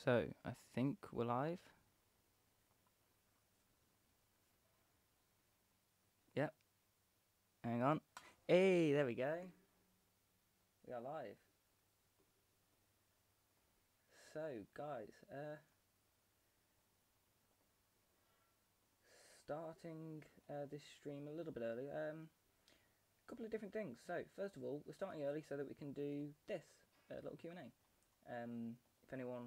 So, I think we're live. Yep. Hang on. Hey, there we go. We are live. So, guys, starting this stream a little bit early. A couple of different things. So, first of all, we're starting early so that we can do this little Q&A. If anyone,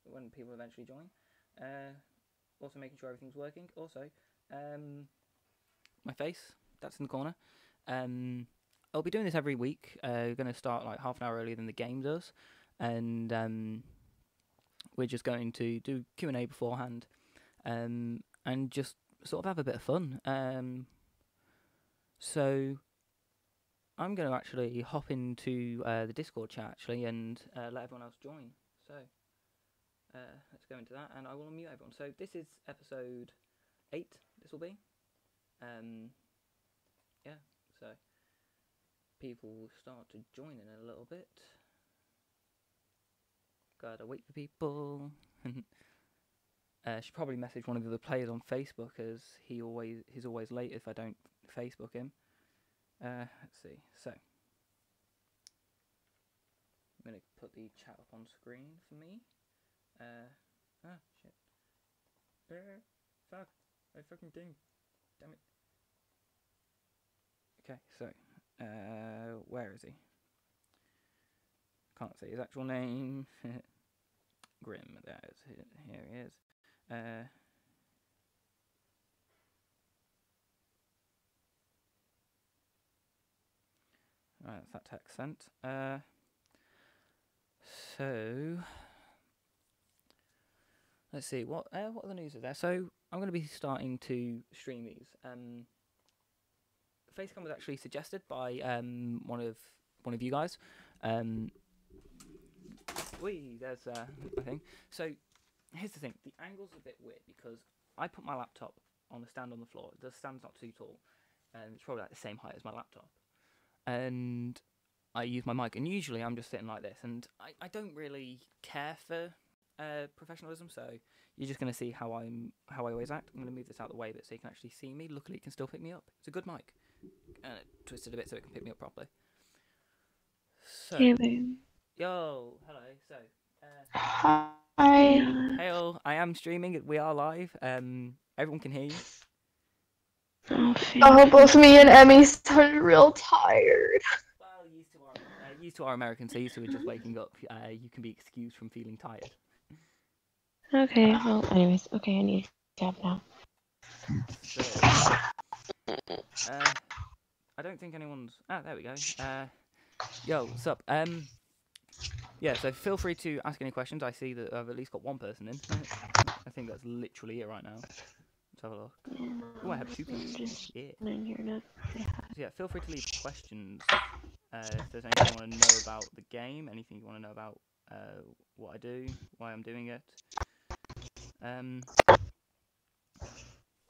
when people eventually join. Also making sure everything's working. Also, my face, that's in the corner. I'll be doing this every week. We're going to start like half an hour earlier than the game does. And we're just going to do Q&A beforehand. And just sort of have a bit of fun. So I'm going to actually hop into the Discord chat actually and let everyone else join. So let's go into that, and I will unmute everyone. So this is episode 8. This will be. Yeah. So people will start to join in a little bit. Gotta wait for people. Should probably message one of the other players on Facebook, as he's always late if I don't Facebook him. Let's see. So I'm gonna put the chat up on screen for me. Shit. Fuck. My fucking thing. Damn it. Okay, so where is he? Can't say his actual name. Grim. Here he is. Right, that's that text sent. So let's see what are the news is there. So I'm going to be starting to stream these. Facecam was actually suggested by one of you guys. There's a thing. So here's the thing: the angle's a bit weird because I put my laptop on the stand on the floor. The stand's not too tall, and it's probably like the same height as my laptop. And I use my mic, and usually I'm just sitting like this, and I don't really care for professionalism, so you're just going to see how I always act. I'm going to move this out of the way a bit so you can actually see me. Luckily, it can still pick me up. It's a good mic. Twisted a bit so it can pick me up properly. So, yo, hello. So, hi. Hail, I am streaming. We are live. Everyone can hear you. Oh, both me and Emmy sound real tired. Well, used to our Americans, so used to just waking up. You can be excused from feeling tired. Okay, well, anyways, okay, I need to tap now. So, I don't think anyone's... Ah, there we go. Yo, what's up? Yeah, so feel free to ask any questions. I see that I've at least got one person in. I think that's literally it right now. Let's have a look. Oh, I have 2 people. Yeah. So yeah, feel free to leave questions. If there's anything you want to know about the game, anything you want to know about what I do, why I'm doing it. If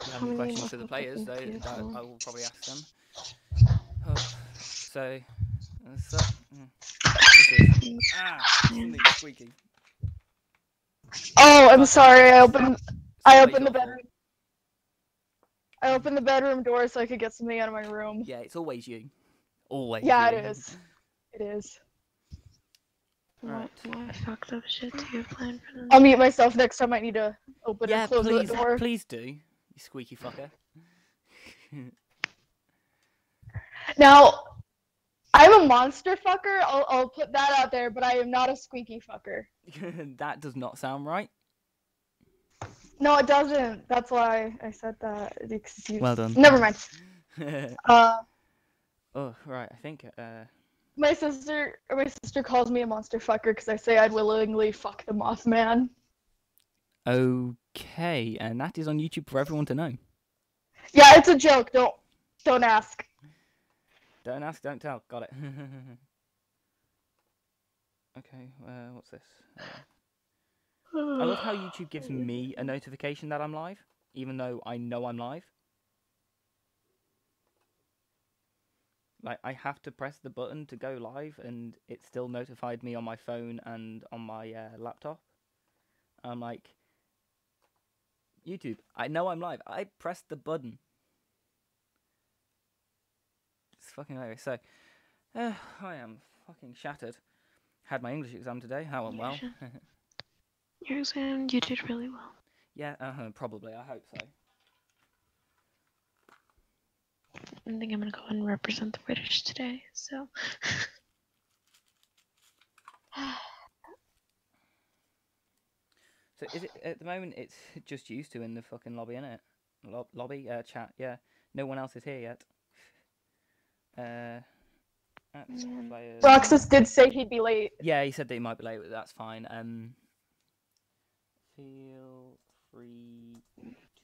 you have any questions for the players, though, that I will probably ask them. Oh, so, what's up? Something squeaky. Oh, I'm sorry. I opened the bedroom. I opened the bedroom door so I could get something out of my room. Yeah, it's always you. Always. Yeah, you. it is. It is. Right. What fucked up shit do you have planned for them? I'll mute myself next time I need to open and close the door. Please do, you squeaky fucker. Now, I'm a monster fucker. I'll put that out there, but I am not a squeaky fucker. That does not sound right. No, it doesn't. That's why I said that. Well done. Never mind. Oh, right. I think. My sister calls me a monster fucker because I say I'd willingly fuck the Mothman. Okay, and that is on YouTube for everyone to know. Yeah, it's a joke. Don't ask. Don't ask, don't tell. Got it. Okay, what's this? I love how YouTube gives me a notification that I'm live, even though I know I'm live. Like, I have to press the button to go live, and it still notified me on my phone and on my laptop. I'm like, YouTube, I know I'm live. I pressed the button. It's fucking hilarious. So, I am fucking shattered. Had my English exam today. That went well. Your exam, you did really well. Yeah, probably. I hope so. I think I'm gonna go and represent the British today, so. So is it at the moment? It's just used to in the fucking lobby, innit? Lobby, chat. Yeah, no one else is here yet. Players. Roxas did say he'd be late. Yeah, he said that he might be late, but that's fine. Feel free.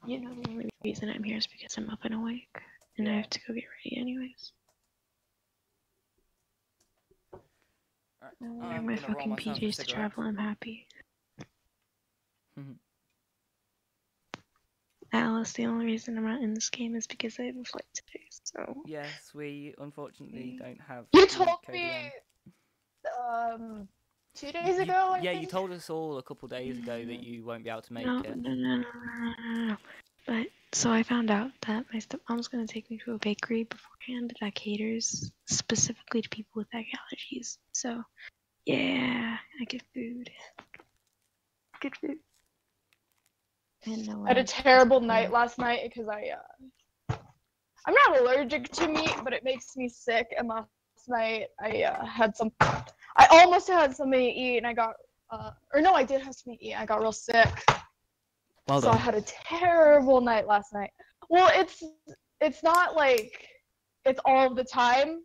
You know, the only reason I'm here is because I'm up and awake, and I have to go get ready anyways. Right. I'm wearing my fucking PJs to travel. I'm happy. Alice, the only reason I'm not in this game is because I have a flight today, so... Yes, we unfortunately don't have... You told me, 2 days ago, Yeah, you told us all a couple days ago that you won't be able to make it. No. But, so I found out that my stepmom's gonna take me to a bakery beforehand that caters specifically to people with egg allergies. So, yeah, I get food. Good food. I had a terrible night last night because I'm not allergic to meat, but it makes me sick. And last night I almost had something to eat, and I got, I did have something to eat. I got real sick. Well so done. I had a terrible night last night. Well, it's not like it's all the time.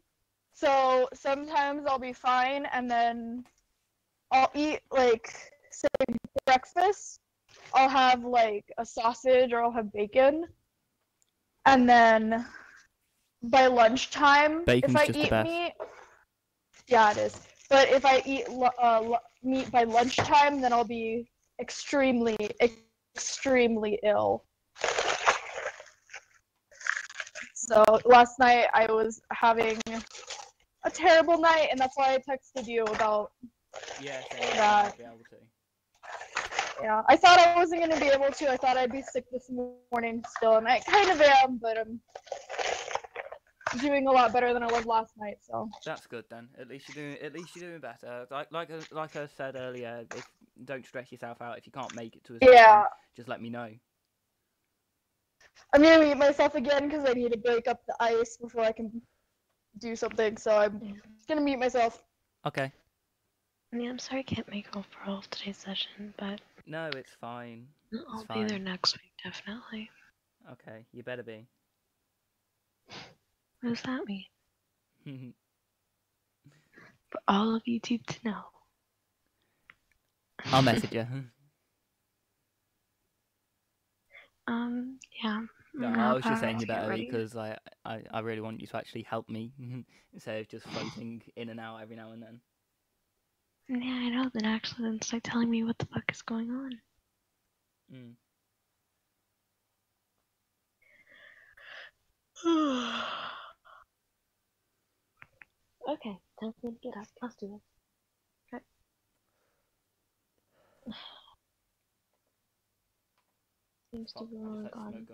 So sometimes I'll be fine, and then I'll eat like say breakfast. I'll have like a sausage or I'll have bacon, and then by lunchtime, Bacon's if I just eat the best. meat, yeah, it is. But if I eat meat by lunchtime, then I'll be extremely ill. So last night I was having a terrible night, and that's why I texted you about that. Yeah, I thought I wasn't going to be able to. I thought I'd be sick this morning still, and I kind of am, but I'm doing a lot better than I was last night. So that's good then. At least you're doing better. Like I said earlier, don't stress yourself out if you can't make it to a session. Just let me know. I'm gonna meet myself again because I need to break up the ice before I can do something. So I'm gonna mute myself. Okay. Yeah, I'm sorry I can't make it for all of today's session, but... No, it's fine. I'll be there next week, definitely. Okay, you better be. What does that mean? For all of YouTube to know. I'll message you. Yeah. No, I was just saying you better because I really want you to actually help me instead of just floating in and out every now and then. Yeah, I know. Then actually, then start telling me what the fuck is going on. Okay, time for me to get up. Let's do this. Okay. Seems to be on God. I'm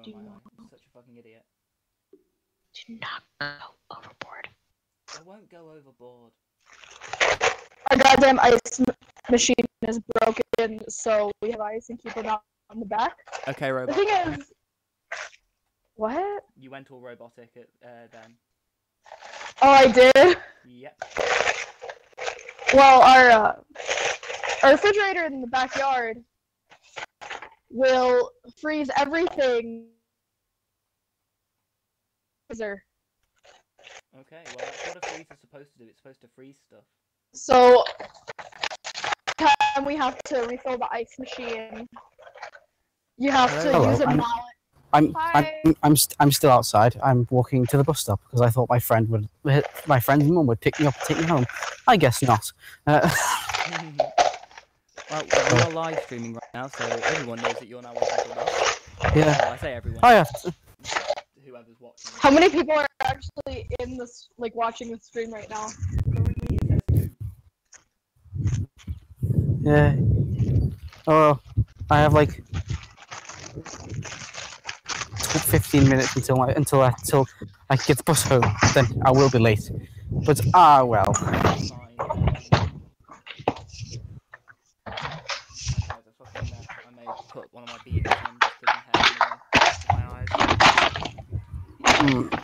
such a fucking idiot. Do not go overboard. I won't go overboard. Our goddamn ice machine is broken, so we have ice and keep them out on the back. Okay, robot. The thing is, what? You went all robotic then. Oh, I did? Yep. Well, our refrigerator in the backyard will freeze everything. Okay, well that's what a freezer's supposed to do. It's supposed to freeze stuff. So, time we have to refill the ice machine, you have to use a mallet. I'm still outside. I'm walking to the bus stop because I thought my friend's mum would pick me up and take me home. I guess not. Well, we're live streaming right now, so everyone knows that you're now watching the bus. Yeah. Well, I say everyone. Oh yeah. Whoever's watching. How many people are actually in this, like, watching the stream right now? Yeah. Oh, I have like 15 minutes until I get the bus home. Then I will be late. But well. Fine. Guys, I fucking I may put one of my beanies on just because my hair's in the way of my eyes. Mm.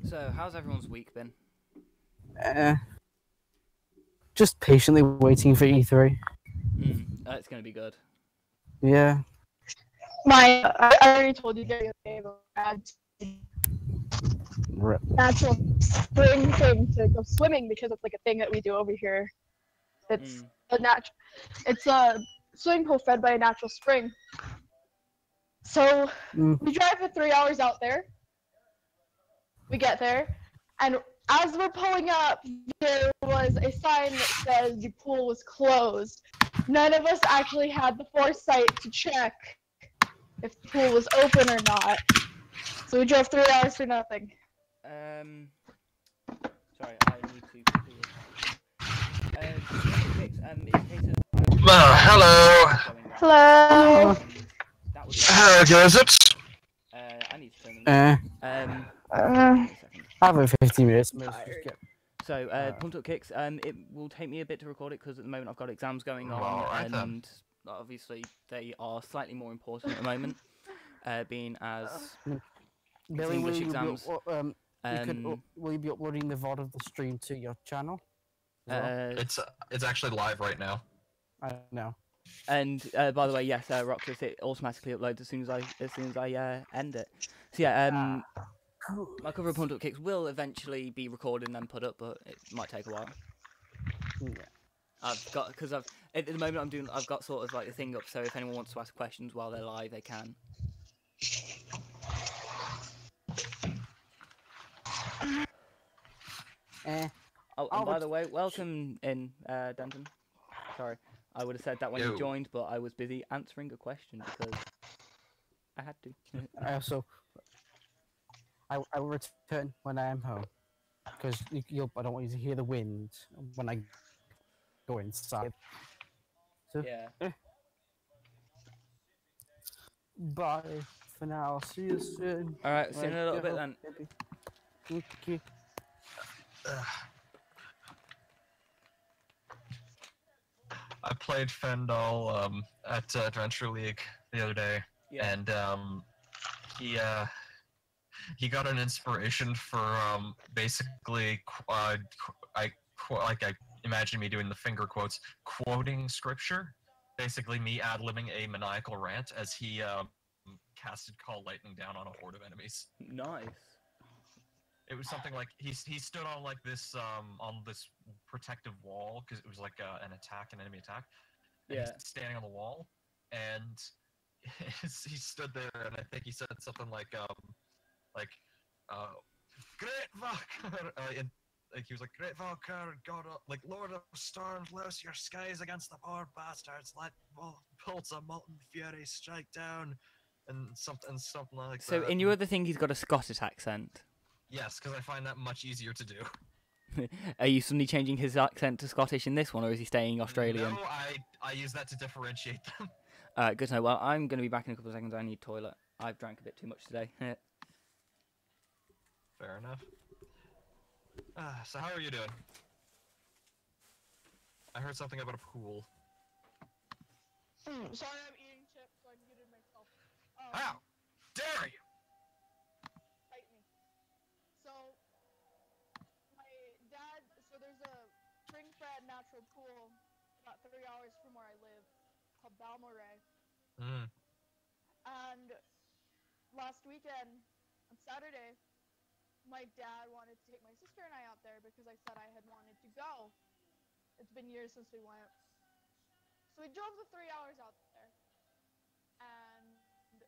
So, how's everyone's week been? Just patiently waiting for E3. It's gonna be good. Yeah. I already told you guys the Rip. natural spring thing to go swimming because it's like a thing that we do over here. It's it's a swimming pool fed by a natural spring. So we drive for 3 hours out there. We get there, and as we're pulling up, there was a sign that says the pool was closed. None of us actually had the foresight to check if the pool was open or not. So we drove 3 hours for nothing. Sorry, I need to quickly. It's a case of. Hello. Hello. That was. How goes it? I need to turn them. Wait a second. I have 15 minutes. So, Pumped Up Kicks, it will take me a bit to record it because at the moment I've got exams going on, Alright, and obviously they are slightly more important at the moment, being as Billy, English exams. Will you be uploading the VOD of the stream to your channel? It's actually live right now. I know. And by the way, yes, Roxas, it automatically uploads as soon as I end it. So yeah, my cover of Pumped Up Kicks will eventually be recorded and then put up, but it might take a while. Yeah. At the moment I've got sort of like a thing up, so if anyone wants to ask questions while they're live, they can. Oh, and by the way, welcome in, Denton. Sorry, I would have said that when you joined, but I was busy answering a question because I had to. I will return when I am home, because I don't want you to hear the wind when I go inside. So, yeah. Bye for now. See you soon. All right, see you in a little bit then. Okay. I played Fendal at Adventure League the other day, and he got an inspiration for basically I imagine me doing the finger quotes, quoting scripture, basically me ad-libbing a maniacal rant as he casted Call Lightning down on a horde of enemies. Nice. It was something like he stood on like this on this protective wall because it was like an enemy attack. And he's standing on the wall, and he stood there, and I think he said something like great Valkyr, he was like, great Valkyr, God, like Lord of Storms, loose your skies against the poor bastards, let bolts of molten fury strike down, and something like that. So in your other thing, he's got a Scottish accent. Yes, because I find that much easier to do. Are you suddenly changing his accent to Scottish in this one, or is he staying Australian? No, I use that to differentiate them. Good to know. Well, I'm going to be back in a couple of seconds. I need toilet. I've drank a bit too much today. Fair enough. So how are you doing? I heard something about a pool. Sorry, I'm eating chips, so I muted myself. How dare you! Fight me. So, there's a spring-fed natural pool about 3 hours from where I live called Balmoral. And last weekend, on Saturday, my dad wanted to take my sister and I out there because I said I had wanted to go. It's been years since we went. So we drove the 3 hours out there, and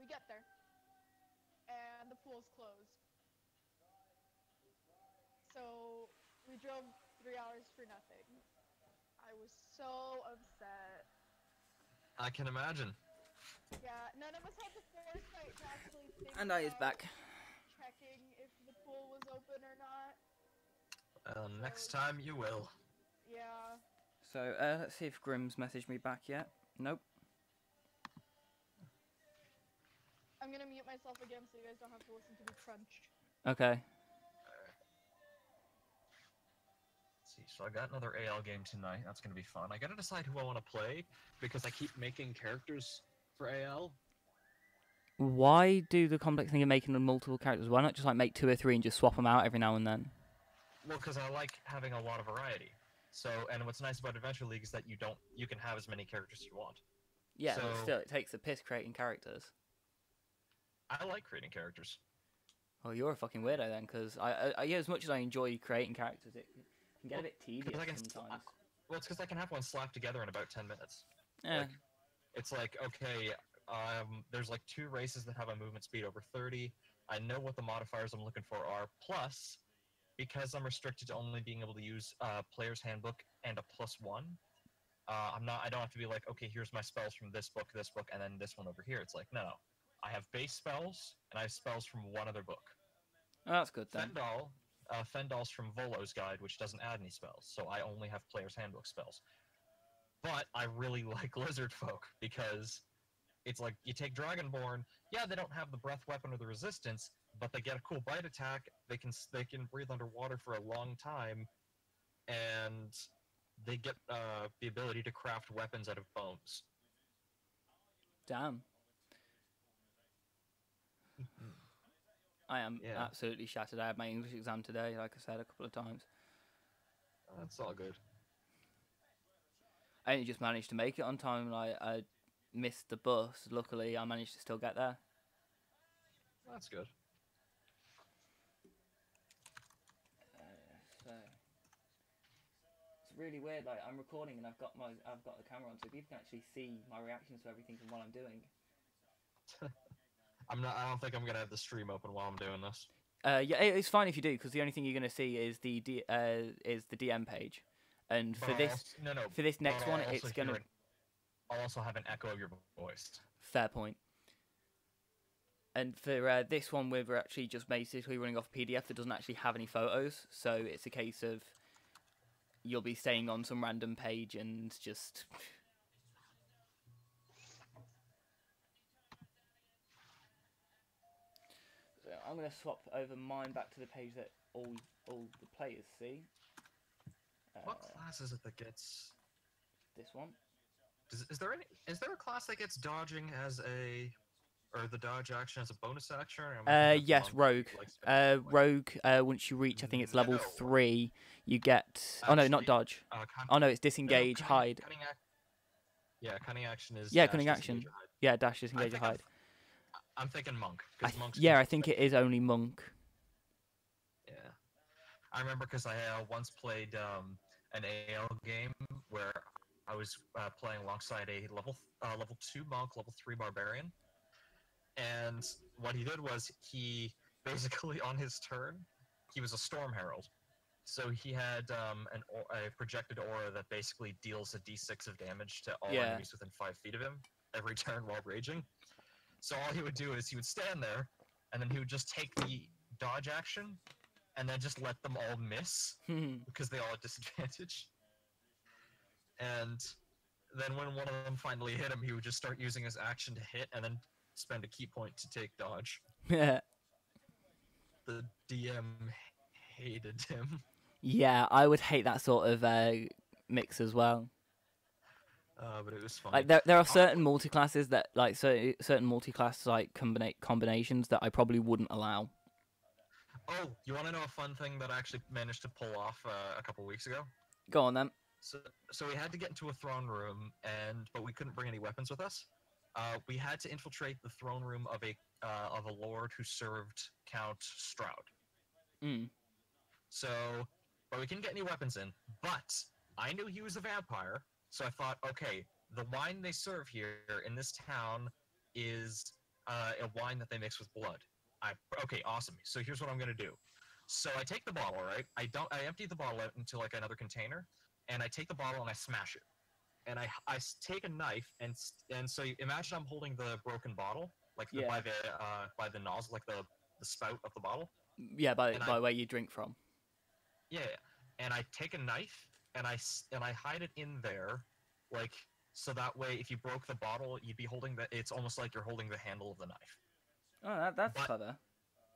we get there, and the pool's closed. So we drove 3 hours for nothing. I was so upset. I can imagine. Yeah, none of us had the foresight to actually think And I is about back. checking if the pool was open or not. Next time you will. Yeah. So let's see if Grimm's messaged me back yet. Nope. I'm gonna mute myself again so you guys don't have to listen to me crunch. Okay. Let's see, so I got another AL game tonight. That's gonna be fun. I gotta decide who I want to play because I keep making characters for AL. Why do the complex thing of making multiple characters? Why not just like make 2 or 3 and just swap them out every now and then? Well, because I like having a lot of variety. So, and what's nice about Adventure League is that you can have as many characters as you want. Yeah, So, but still, it takes the piss creating characters. I like creating characters. Well, you're a fucking weirdo then, because yeah, as much as I enjoy creating characters, it can get a bit tedious sometimes. Well, it's because I can have one slapped together in about 10 minutes. Yeah. Like, it's like, okay, there's like 2 races that have a movement speed over 30. I know what the modifiers I'm looking for are. Plus, because I'm restricted to only being able to use Player's Handbook and a +1, I don't have to be like, okay, here's my spells from this book, and then this one over here. It's like, no. I have base spells, and I have spells from one other book. Oh, that's good then. Fendal's from Volo's Guide, which doesn't add any spells, so I only have Player's Handbook spells. But I really like Lizard Folk, because it's like, you take Dragonborn, yeah, they don't have the breath weapon or the resistance, but they get a cool bite attack, they can breathe underwater for a long time, and they get the ability to craft weapons out of bones. Damn. I am absolutely shattered. I had my English exam today, like I said a couple of times. That's all good. I only just managed to make it on time. I missed the bus. Luckily, I managed to still get there. That's good. So it's really weird. Like, I'm recording and I've got the camera on, so people can actually see my reactions to everything from what I'm doing. I don't think I'm gonna have the stream open while I'm doing this. Yeah, it's fine if you do, because the only thing you're gonna see is the DM page, and for this next one, it's gonna. I'll also have an echo of your voice. Fair point. And for this one, we're actually just basically running off a PDF that doesn't actually have any photos, so it's a case of you'll be staying on some random page and just. So I'm going to swap over mine back to the page that all the players see. What class is it that gets this one? Is there a class that gets dodging as or the dodge action as a bonus action? Yes, Rogue. Rogue. Once you reach, I think it's level 3, you get. Oh no, not dodge. Oh no, it's disengage, hide. Cunning action is. Yeah, cunning action. Yeah, dash, disengage, hide. I'm thinking monk. I think it is only monk. Yeah, I remember because I once played an AL game where I was playing alongside a level 2 monk, level 3 barbarian, and what he did was he basically on his turn he was a storm herald, so he had a projected aura that basically deals a d6 of damage to all enemies within 5 feet of him every turn while raging. So all he would do is he would stand there, and then he would just take the dodge action, and then just let them all miss, because they all had disadvantage. And then when one of them finally hit him, he would just start using his action to hit, and then spend a key point to take dodge. Yeah. The DM hated him. Yeah, I would hate that sort of mix as well. But it was fun. Like there are certain multi-classes that like certain multi-class like combinations that I probably wouldn't allow. Oh, you want to know a fun thing that I actually managed to pull off a couple weeks ago? Go on then. So we had to get into a throne room, but we couldn't bring any weapons with us. We had to infiltrate the throne room of a lord who served Count Stroud. So, but we couldn't get any weapons in. But I knew he was a vampire. So I thought, okay, the wine they serve here in this town is a wine that they mix with blood. Okay, awesome. So here's what I'm gonna do. So I take the bottle, right? I empty the bottle out into like another container, and I take the bottle and I smash it. and I take a knife, and so you imagine I'm holding the broken bottle, like Yeah. by the nozzle, like the spout of the bottle. Yeah, by And where you drink from. Yeah, and I take a knife and I hide it in there, like so that way if you broke the bottle, you'd be holding it's almost like you're holding the handle of the knife. Oh, that's But- clever.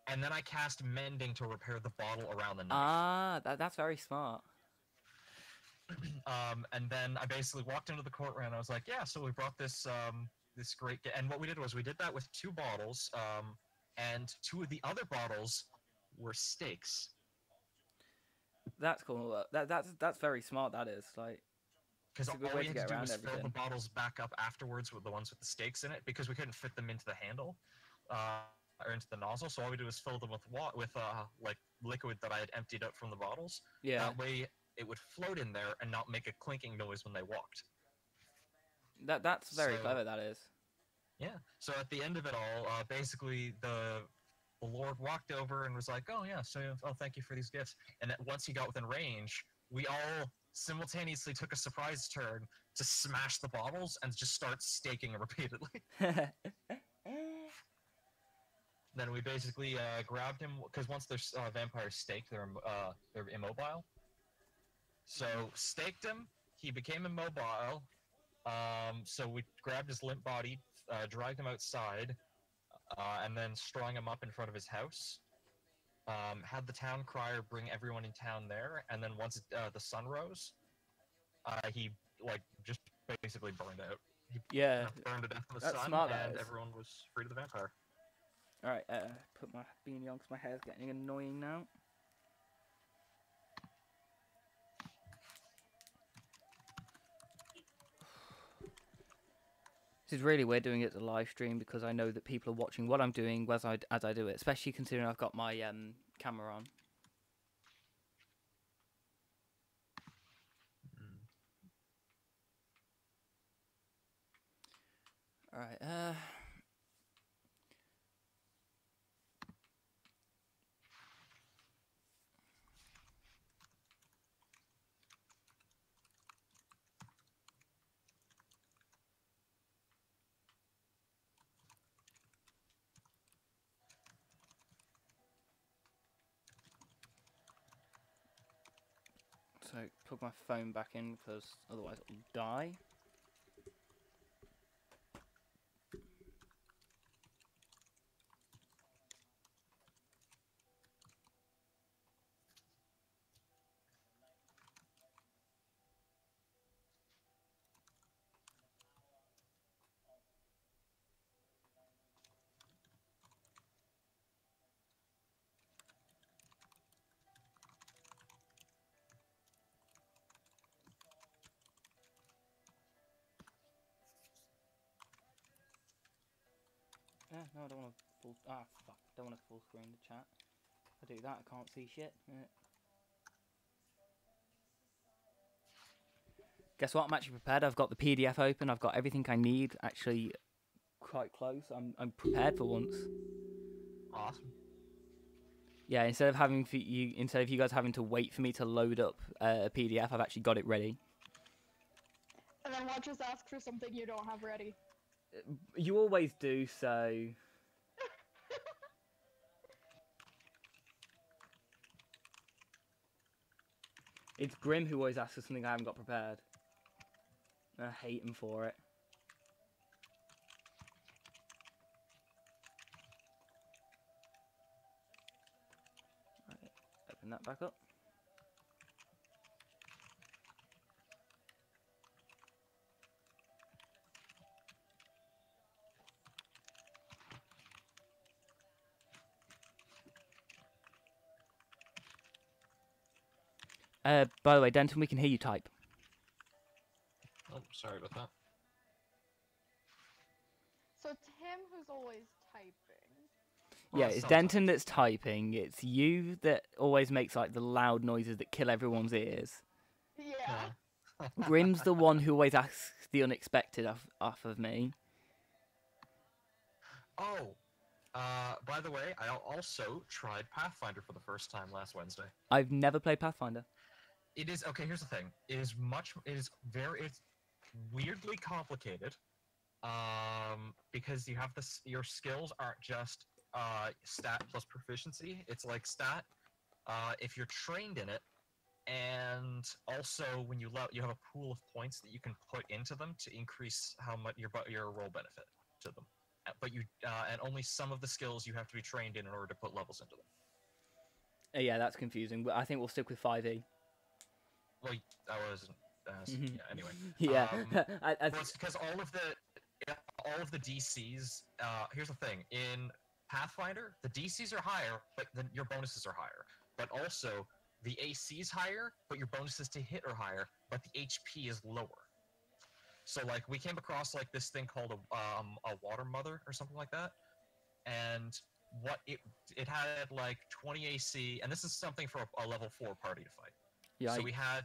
And then I cast mending to repair the bottle around the knife. Ah, that's very smart. And then I basically walked into the courtroom and I was like, yeah, so we brought this this great and what we did was we did that with 2 bottles, and 2 of the other bottles were steaks. That's cool. That's very smart. That is like. Because It's a good all way we to had get to do around was fill the everything. bottles back up afterwards with the ones with the steaks in it, because we couldn't fit them into the handle or into the nozzle. So all we did was fill them with like liquid that I had emptied out from the bottles. Yeah. That way it would float in there and not make a clinking noise when they walked. That's very So- clever. That is. Yeah. So at the end of it all, basically the Lord walked over and was like, "Oh yeah, so thank you for these gifts." And then once he got within range, we all simultaneously took a surprise turn to smash the bottles and just start staking repeatedly. Then we basically grabbed him because once they're vampires staked, they're immobile. So staked him, he became immobile. So we grabbed his limp body, dragged him outside, and then strung him up in front of his house. Had the town crier bring everyone in town there, and then once the sun rose, he just basically burned out. He Yeah. burned to death in the That's sun, smart, that and is. everyone was free to the vampire. All right. Put my beanie on because my hair's getting annoying now. This is really weird doing it as a live stream because I know that people are watching what I'm doing as I do it, especially considering I've got my camera on. All right. So plug my phone back in because otherwise it'll die. No, I don't want to full. Ah, fuck! Don't want to full screen the chat. If I do that, I can't see shit. Guess what? I'm actually prepared. I've got the PDF open. I've got everything I need. Actually, quite close. I'm prepared for once. Awesome. Yeah. Instead of you guys having to wait for me to load up a PDF, I've actually got it ready. And then watch us ask for something you don't have ready. You always do so. It's Grim who always asks for something I haven't got prepared. I hate him for it. Right, open that back up. By the way, Denton, we can hear you type. Oh, sorry about that. So it's him who's always typing. Yeah, Well, it's sometimes. Denton that's typing. It's you that always makes like the loud noises that kill everyone's ears. Yeah. Grim's the one who always asks the unexpected off of me. Oh, by the way, I also tried Pathfinder for the first time last Wednesday. I've never played Pathfinder. It is okay. Here's the thing. It's weirdly complicated. Because you have this, your skills aren't just stat plus proficiency. It's like stat if you're trained in it, and also when you you have a pool of points that you can put into them to increase how much your roll benefit to them. But you and only some of the skills you have to be trained in order to put levels into them. Yeah, that's confusing, but I think we'll stick with 5e. Well, I wasn't. Yeah. Anyway. Yeah, Well, it's because all of the DCs. Here's the thing: in Pathfinder, the DCs are higher, but then your bonuses are higher. But also, the AC is higher, but your bonuses to hit are higher, but the HP is lower. So, like, we came across like this thing called a water mother or something like that, and what it had like 20 AC, and this is something for a level 4 party to fight. yeah. So we had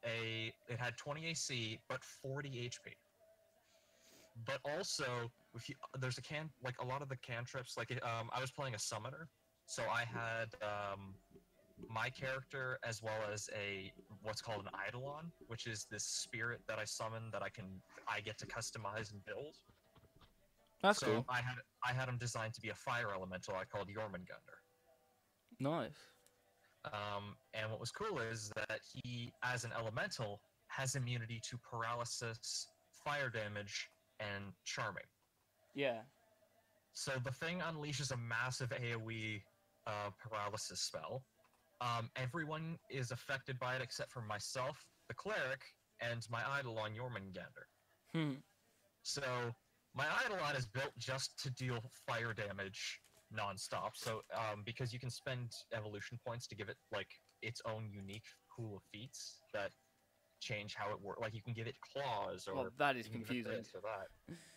it had 20 AC but 40 HP. But also, if you, there's like a lot of the cantrips. Like I was playing a summoner, so I had my character as well as what's called an eidolon, which is this spirit that I summon that I get to customize and build. That's so cool. I had him designed to be a fire elemental I called Jormungandr. Nice. And what was cool is that he, as an elemental, has immunity to paralysis, fire damage, and charming. Yeah. So the thing unleashes a massive AoE paralysis spell. Everyone is affected by it except for myself, the cleric, and my eidolon Jormungandr. So my eidolon is built just to deal fire damage non-stop. So because you can spend evolution points to give it like its own unique pool of feats that change how it works. Like you can give it claws, or Well, that is you can give it confusing. this or that.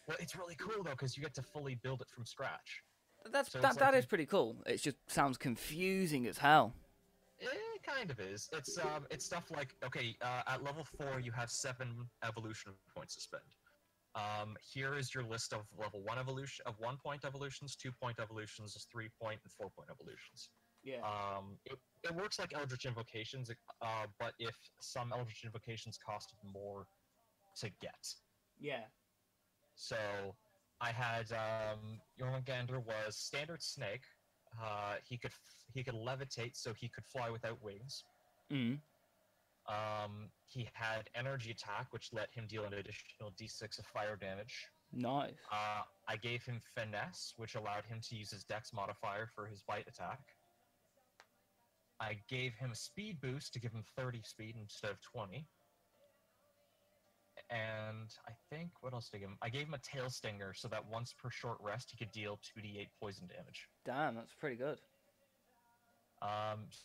Well, it's really cool though because you get to fully build it from scratch. That So it's like is pretty cool. It just sounds confusing as hell. It kind of is. It's stuff like, okay, at level 4 you have 7 evolution points to spend. Here is your list of level 1 evolution, of 1 point evolutions, 2 point evolutions, 3 point, and 4 point evolutions. Yeah. It works like Eldritch Invocations, but if some Eldritch Invocations cost more to get. Yeah. So I had Jormungandr was standard snake. He could levitate, so he could fly without wings. He had energy attack, which let him deal an additional d6 of fire damage. Nice. I gave him finesse, which allowed him to use his dex modifier for his bite attack. I gave him a speed boost to give him 30 speed instead of 20. And I think, what else did I give him? I gave him a tail stinger so that once per short rest he could deal 2d8 poison damage. Damn, that's pretty good.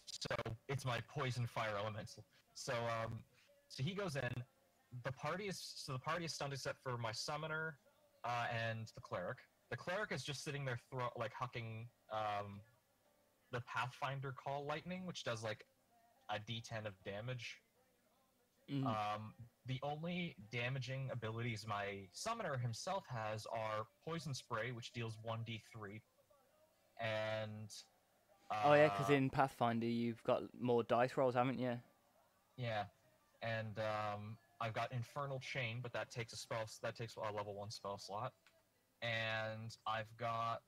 So it's my poison fire elemental. So he goes in. The party is stunned except for my summoner and the cleric. The cleric is just sitting there hucking the Pathfinder call lightning, which does like a d10 of damage. The only damaging abilities my summoner himself has are poison spray, which deals 1d3, and oh yeah, because in Pathfinder you've got more dice rolls, haven't you? Yeah, and I've got Infernal Chain, but that takes a level 1 spell slot, and I've got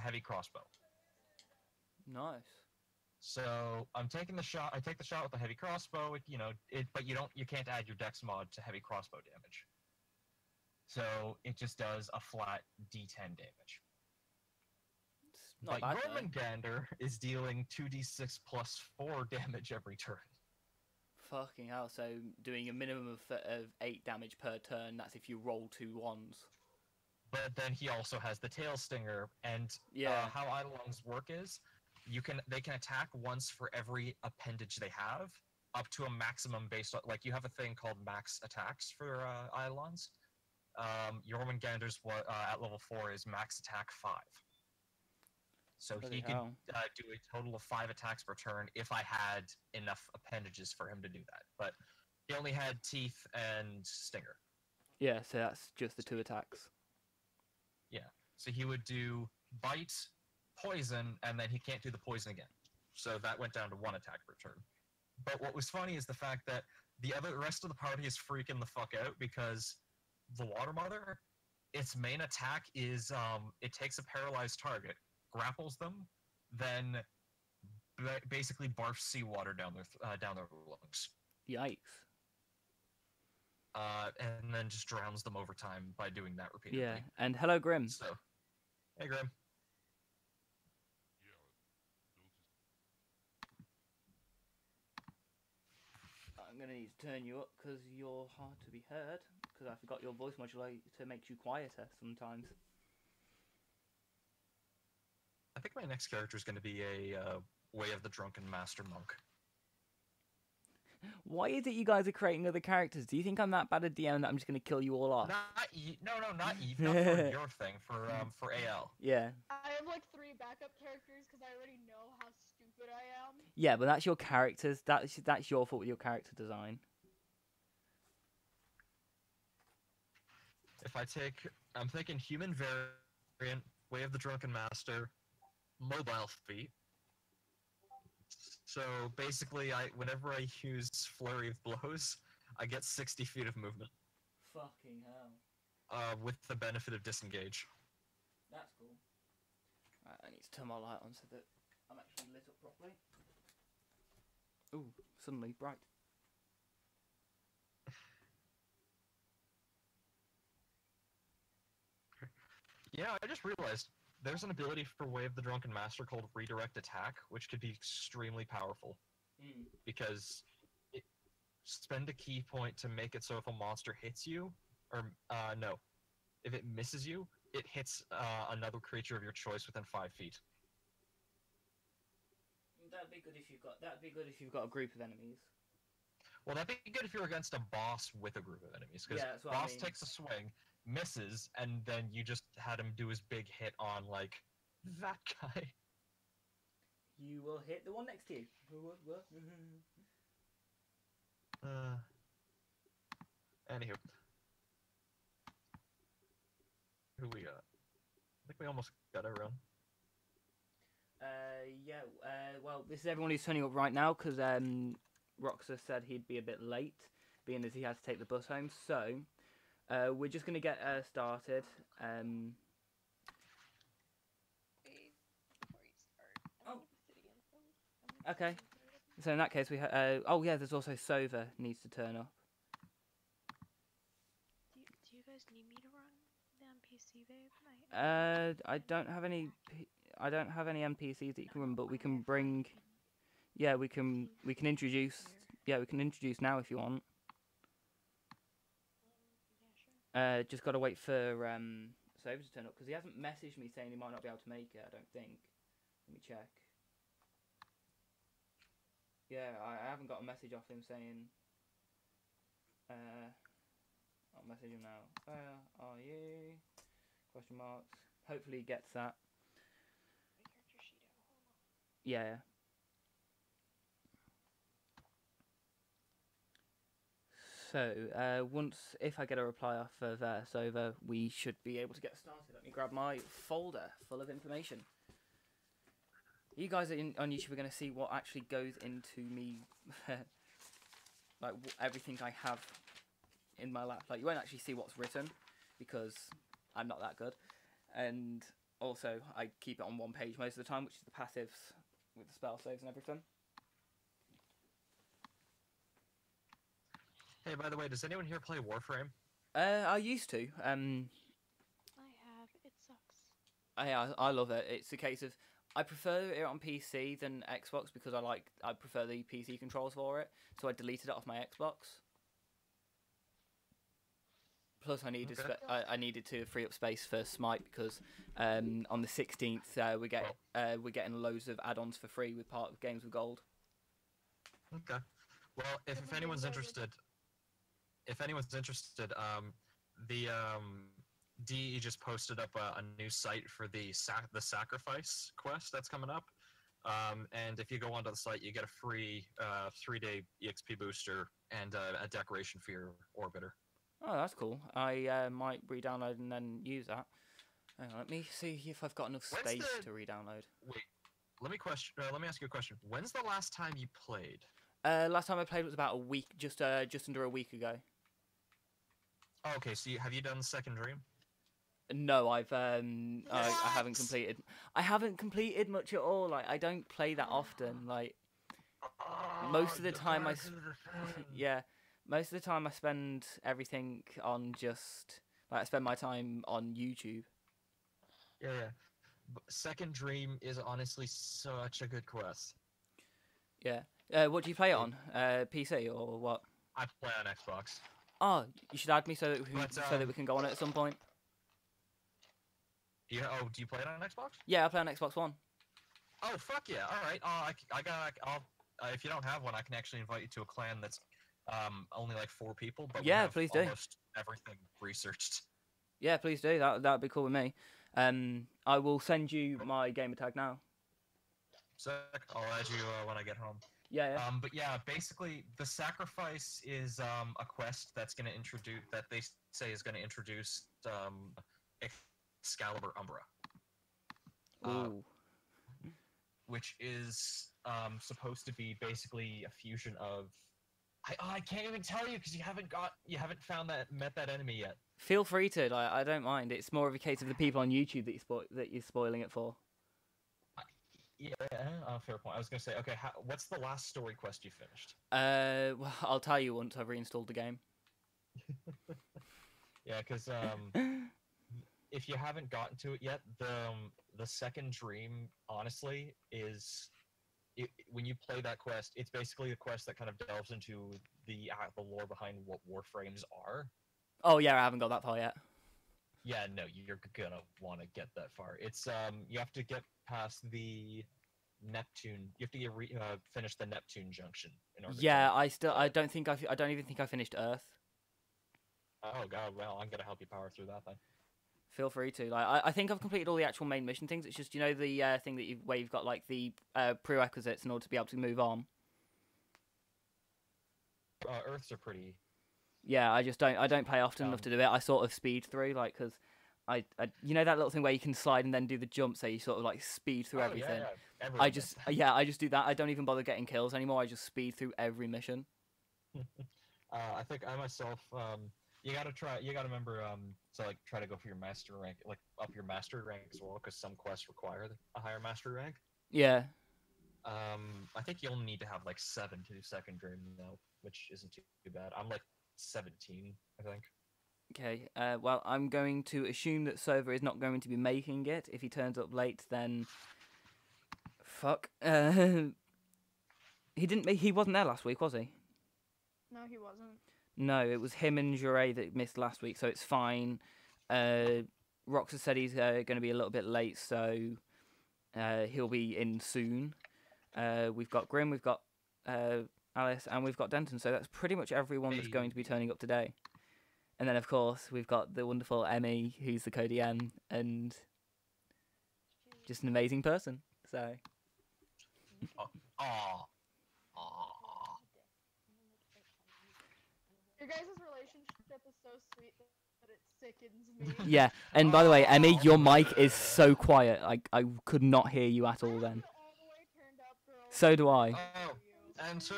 Heavy Crossbow. Nice. So I'm taking the shot. I take the shot with the Heavy Crossbow. But you can't add your Dex mod to Heavy Crossbow damage. So it just does a flat D10 damage. Not but bad, Jormungandr is dealing 2d6 plus 4 damage every turn. Fucking hell! So doing a minimum of 8 damage per turn. That's if you roll 2 ones. But then he also has the tail stinger, and how Eidolons work is, they can attack once for every appendage they have, up to a maximum based on, like, you have a thing called max attacks for Eidolons. Jormungandr's at level 4 is max attack 5. So he could do a total of 5 attacks per turn if I had enough appendages for him to do that. But he only had teeth and stinger. Yeah, so that's just the 2 attacks. Yeah, so he would do bite, poison, and then he can't do the poison again. So that went down to 1 attack per turn. But what was funny is the fact that the rest of the party is freaking the fuck out because the Water Mother, its main attack is it takes a paralyzed target, grapples them, then basically barfs seawater down their lungs. Yikes. And then just drowns them over time by doing that repeatedly. Yeah, and hello, Grim. So, hey, Grim. I'm going to need to turn you up because you're hard to be heard. Because I forgot your voice modulator makes you quieter sometimes. I think my next character is going to be a Way of the Drunken Master Monk. Why is it you guys are creating other characters? Do you think I'm that bad at DM that I'm just going to kill you all off? No, not Eve. Not for your thing. For AL. Yeah. I have like 3 backup characters because I already know how stupid I am. Yeah, but that's your characters. That's your fault with your character design. If I'm thinking human variant, Way of the Drunken Master, mobile feat. So basically, whenever I use Flurry of Blows, I get 60 feet of movement. Fucking hell. With the benefit of disengage. That's cool. Right, I need to turn my light on so that I'm actually lit up properly. Ooh, suddenly bright. Yeah, I just realized there's an ability for Way of the Drunken Master called Redirect Attack, which could be extremely powerful. Because it spend a key point to make it so if a monster hits you, or no, if it misses you, it hits another creature of your choice within 5 feet. That'd be good if you've got a group of enemies. Well, that'd be good if you're against a boss with a group of enemies, because boss takes a swing, misses, and then you just had him do his big hit on, like, that guy. You will hit the one next to you. Anywho. Who we got? I think we almost got everyone. Yeah, well, this is everyone who's turning up right now, because Roxa said he'd be a bit late, being as he has to take the bus home, so we're just going to get started. Okay, so in that case, oh yeah, there's also Sova needs to turn up. Do you guys need me to run the NPC, babe? I don't have any NPCs that you can run, but we can bring. Yeah, we can introduce. Yeah, we can introduce now if you want. Just gotta wait for Sova to turn up because he hasn't messaged me saying he might not be able to make it. I don't think. Let me check. Yeah, I haven't got a message off him saying. I'll message him now. Where are you? Question marks. Hopefully he gets that. Yeah. So, if I get a reply off of Sova, we should be able to get started. Let me grab my folder full of information. You guys on YouTube are going to see what actually goes into me, like everything I have in my lap. Like, you won't actually see what's written, because I'm not that good. And also, I keep it on one page most of the time, which is the passives with the spell saves and everything. Hey, by the way, does anyone here play Warframe? I used to. I have. It sucks. I love it. It's a case of I prefer it on PC than Xbox because I prefer the PC controls for it. So I deleted it off my Xbox. Plus, I needed I needed to free up space for Smite because on the 16th we're getting loads of add-ons for free with part of Games with Gold. Okay. Well, if anyone's interested, the DE just posted up a new site for the Sacrifice quest that's coming up. And if you go onto the site, you get a free 3-day EXP booster and a decoration for your orbiter. Oh, that's cool. I might re-download and then use that. Hang on, let me see if I've got enough space to re-download. Wait, let me ask you a question. When's the last time you played? Last time I played was about a week, just under a week ago. Oh, okay, so have you done the second dream? No, I haven't completed. I haven't completed much at all. Like I don't play that often. Like most of the time yeah, most of the time I spend everything on just like I spend my time on YouTube. Yeah. Second dream is honestly such a good quest. Yeah. What do you play it on? PC or what? I play on Xbox. Oh, you should add me so that we can go on it at some point. Do you play it on Xbox? Yeah, I play on Xbox One. Oh fuck yeah! All right. If you don't have one, I can actually invite you to a clan that's only like 4 people, but Yeah, we have please do. almost everything researched. Yeah, please do. That'd be cool with me. I will send you my gamer tag now. Sick. I'll add you when I get home. Yeah. But yeah, basically, the sacrifice is a quest that's going to introduce that they say is going to introduce Excalibur Umbra, Ooh. which is supposed to be basically a fusion of. I can't even tell you because you haven't met that enemy yet. Feel free to. Like, I don't mind. It's more of a case of the people on YouTube that you're spoiling it for. Yeah, fair point. I was gonna say, okay, what's the last story quest you finished? Well, I'll tell you once I've reinstalled the game. Yeah, because if you haven't gotten to it yet, the second dream, honestly, is when you play that quest, it's basically a quest that kind of delves into the lore behind what Warframes are. Oh yeah, I haven't got that far yet. Yeah, no, you're gonna want to get that far. It's you have to get past the Neptune. You have to finish the Neptune junction in order. Yeah, I don't even think I finished Earth. Oh god, well, I'm gonna help you power through that then. Feel free to. Like, I think I've completed all the actual main mission things. It's just the thing that where you've got like the prerequisites in order to be able to move on. Earths are pretty. Yeah, I don't play often enough to do it. I sort of speed through, like, because I that little thing where you can slide and then do the jump, so you sort of like speed through everything. Yeah. I just do that. I don't even bother getting kills anymore. I just speed through every mission. I think I myself, you gotta remember, to like try to go for your master rank, like up your mastery rank as well, because some quests require a higher mastery rank. Yeah. I think you'll need to have like 7 to do second dream now, which isn't too bad. I'm like 17, I think. Okay, well, I'm going to assume that Sova is not going to be making it. If he turns up late, then... Fuck. He wasn't there last week, was he? No, he wasn't. No, it was him and Jure that missed last week, so it's fine. Rox has said he's going to be a little bit late, so he'll be in soon. We've got Grim, we've got Alice, and we've got Denton, so that's pretty much everyone that's going to be turning up today. And then, of course, we've got the wonderful Emmy, who's the co-DM, and just an amazing person. So. Your guys' relationship is so sweet that it sickens me. Yeah, and by the way, Emmy, your mic is so quiet. I could not hear you at all then. So do I. Oh, and to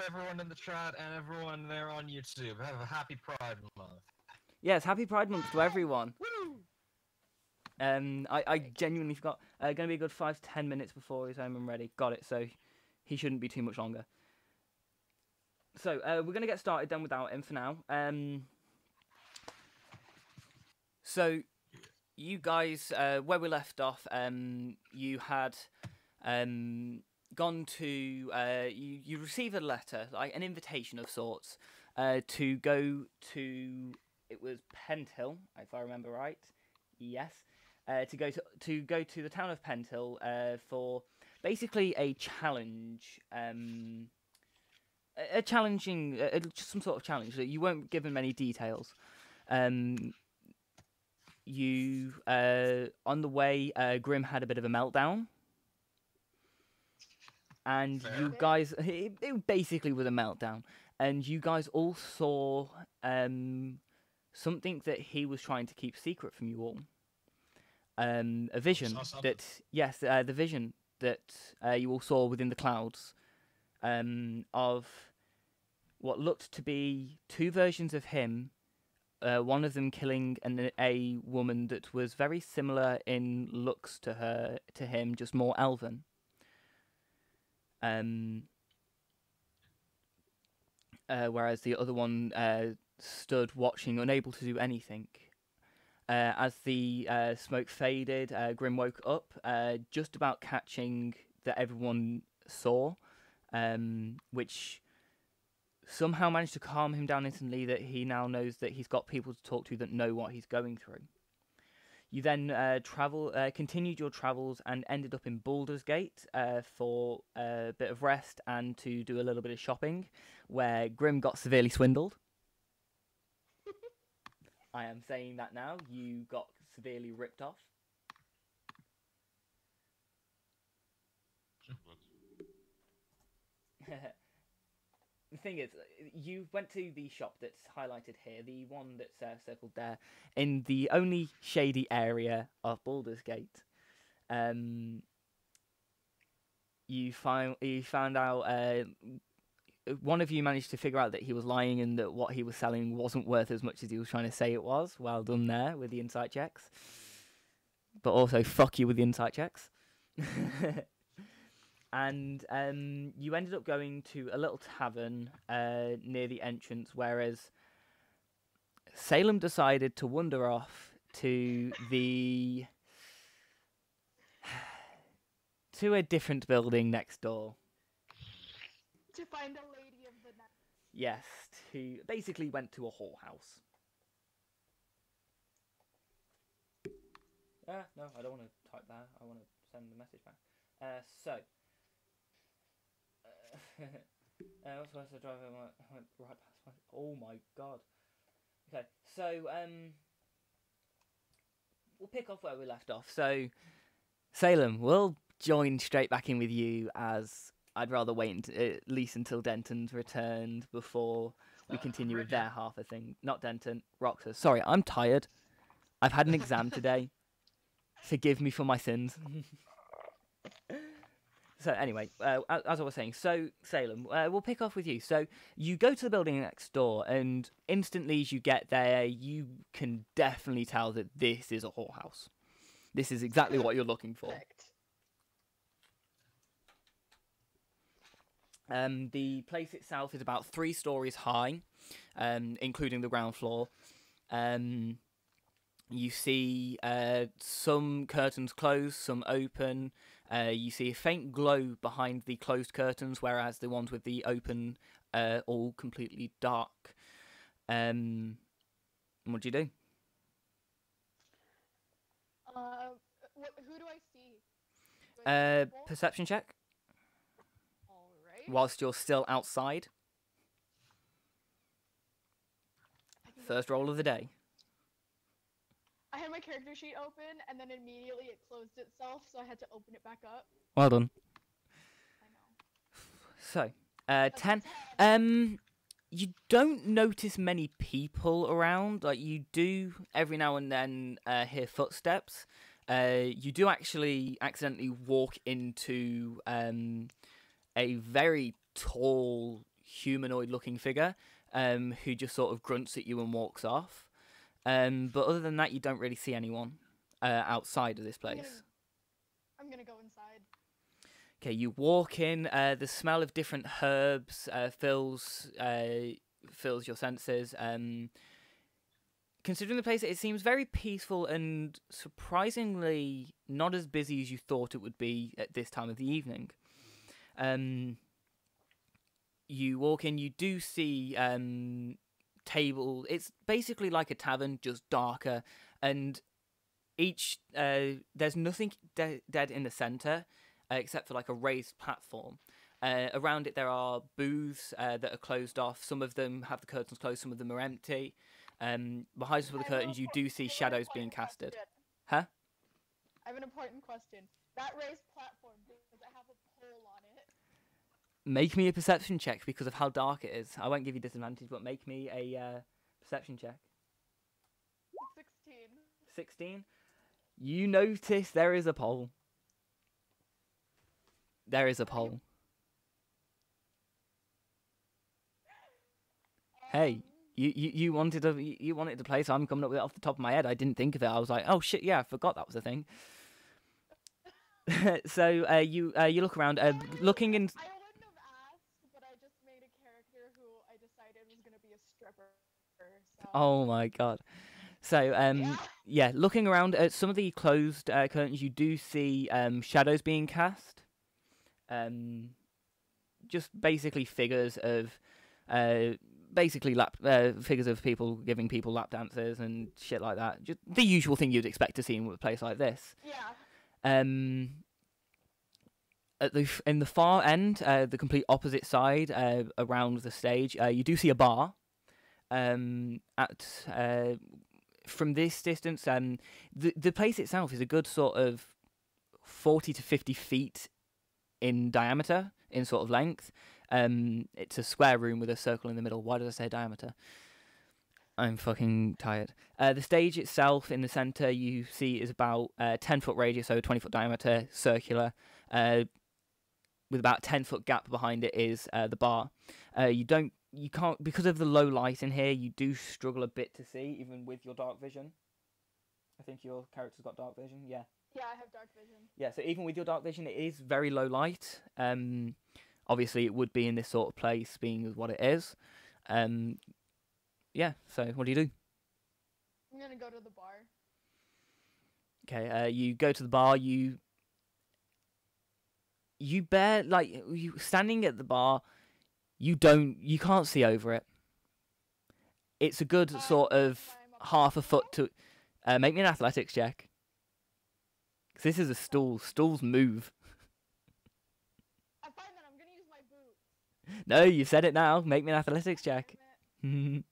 everyone in the chat and everyone there on YouTube, have a happy Pride Month. Yes, happy Pride Month to everyone. Woo! I genuinely forgot. Going to be a good 5 to 10 minutes before he's home and ready. Got it. So he shouldn't be too much longer. So we're going to get started then without him for now. So you guys, where we left off, you had gone to you received a letter, like an invitation of sorts, to go to, it was Penthill, if I remember right. Yes. To go to the town of Penthill for basically a challenge, just some sort of challenge. You weren't given many details. You on the way, Grim had a bit of a meltdown. And Fair. you guys, it basically was a meltdown. And you guys all saw something that he was trying to keep secret from you all. A vision that, yes, the vision that you all saw within the clouds of what looked to be two versions of him. One of them killing a woman that was very similar in looks to him, just more elven. Whereas the other one stood watching, unable to do anything. As the smoke faded, Grim woke up, just about catching that everyone saw, which somehow managed to calm him down instantly, that he now knows that he's got people to talk to that know what he's going through. You then continued your travels and ended up in Baldur's Gate for a bit of rest and to do a little bit of shopping, where Grim got severely swindled. I am saying that now. You got severely ripped off. The thing is, you went to the shop that's highlighted here, the one that's circled there, in the only shady area of Baldur's Gate. You found out one of you managed to figure out that he was lying and that what he was selling wasn't worth as much as he was trying to say it was. Well done there with the insight checks. But also, fuck you with the insight checks. And you ended up going to a little tavern near the entrance, whereas Salem decided to wander off to to a different building next door. To find a lady of the night. Yes, who basically went to a whorehouse. No, I don't want to type that. I want to send the message back. What's supposed to drive? I went right past my. Oh my god. Okay, so we'll pick off where we left off. So Salem, we'll join straight back in with you, as I'd rather wait at least until Denton's returned before we continue with their half of thing. Not Denton, Roxas. Sorry, I'm tired. I've had an exam today. Forgive me for my sins. So anyway, as I was saying, so Salem, we'll pick off with you. So you go to the building next door, and instantly as you get there, you can definitely tell that this is a whorehouse. This is exactly what you're looking for. The place itself is about 3 stories high, including the ground floor. You see some curtains closed, some open. You see a faint glow behind the closed curtains, whereas the ones with the open are all completely dark. What do you do? Who do I see? Do I see people? Perception check, Alright. whilst you're still outside. First roll of the day. I had my character sheet open, and then immediately it closed itself, so I had to open it back up. Well done. I know. So, 10. You don't notice many people around. Like, you do every now and then hear footsteps. You do actually accidentally walk into a very tall humanoid-looking figure who just sort of grunts at you and walks off. But other than that, you don't really see anyone outside of this place. I'm gonna go inside. Okay, you walk in. The smell of different herbs fills your senses. Considering the place, it seems very peaceful and surprisingly not as busy as you thought it would be at this time of the evening. You walk in. You do see table. It's basically like a tavern, just darker, and there's nothing dead in the center except for like a raised platform. Around it there are booths that are closed off. Some of them have the curtains closed, some of them are empty. Behind some of the curtains you do see shadows being casted. Huh? I have an important question. That raised platform, does it have a pole on it? Make me a perception check because of how dark it is. I won't give you disadvantage, but make me a perception check. 16. 16. You notice there is a pole. There is a pole. Hey, you wanted to play, so I'm coming up with it off the top of my head. I didn't think of it. I was like, oh shit, yeah, I forgot that was a thing. So you look around, looking in. I wouldn't have asked, but I just made a character who I decided was gonna be a stripper. So. Oh my god. So yeah, looking around at some of the closed curtains, you do see shadows being cast. Just basically figures of figures of people giving people lap dances and shit like that. Just the usual thing you'd expect to see in a place like this. Yeah. In the far end, the complete opposite side, around the stage, you do see a bar. From this distance, the place itself is a good sort of 40 to 50 feet in diameter, in sort of length. It's a square room with a circle in the middle. Why did I say diameter? I'm fucking tired. The stage itself in the center you see is about 10-foot radius, so 20-foot diameter, circular. With about 10-foot gap behind it is the bar. You can't, because of the low light in here, you do struggle a bit to see, even with your dark vision. I think your character's got dark vision, yeah. Yeah, I have dark vision. Yeah, so even with your dark vision, it is very low light. Obviously, it would be in this sort of place, being what it is. Yeah, so what do you do? I'm gonna go to the bar. Okay, you go to the bar, you standing at the bar, you can't see over it. It's a good sort of half a foot to... make me an athletics check. Because this is a stool. Stools move. I'm fine then, I'm gonna use my boot. No, you said it now. Make me an athletics check. You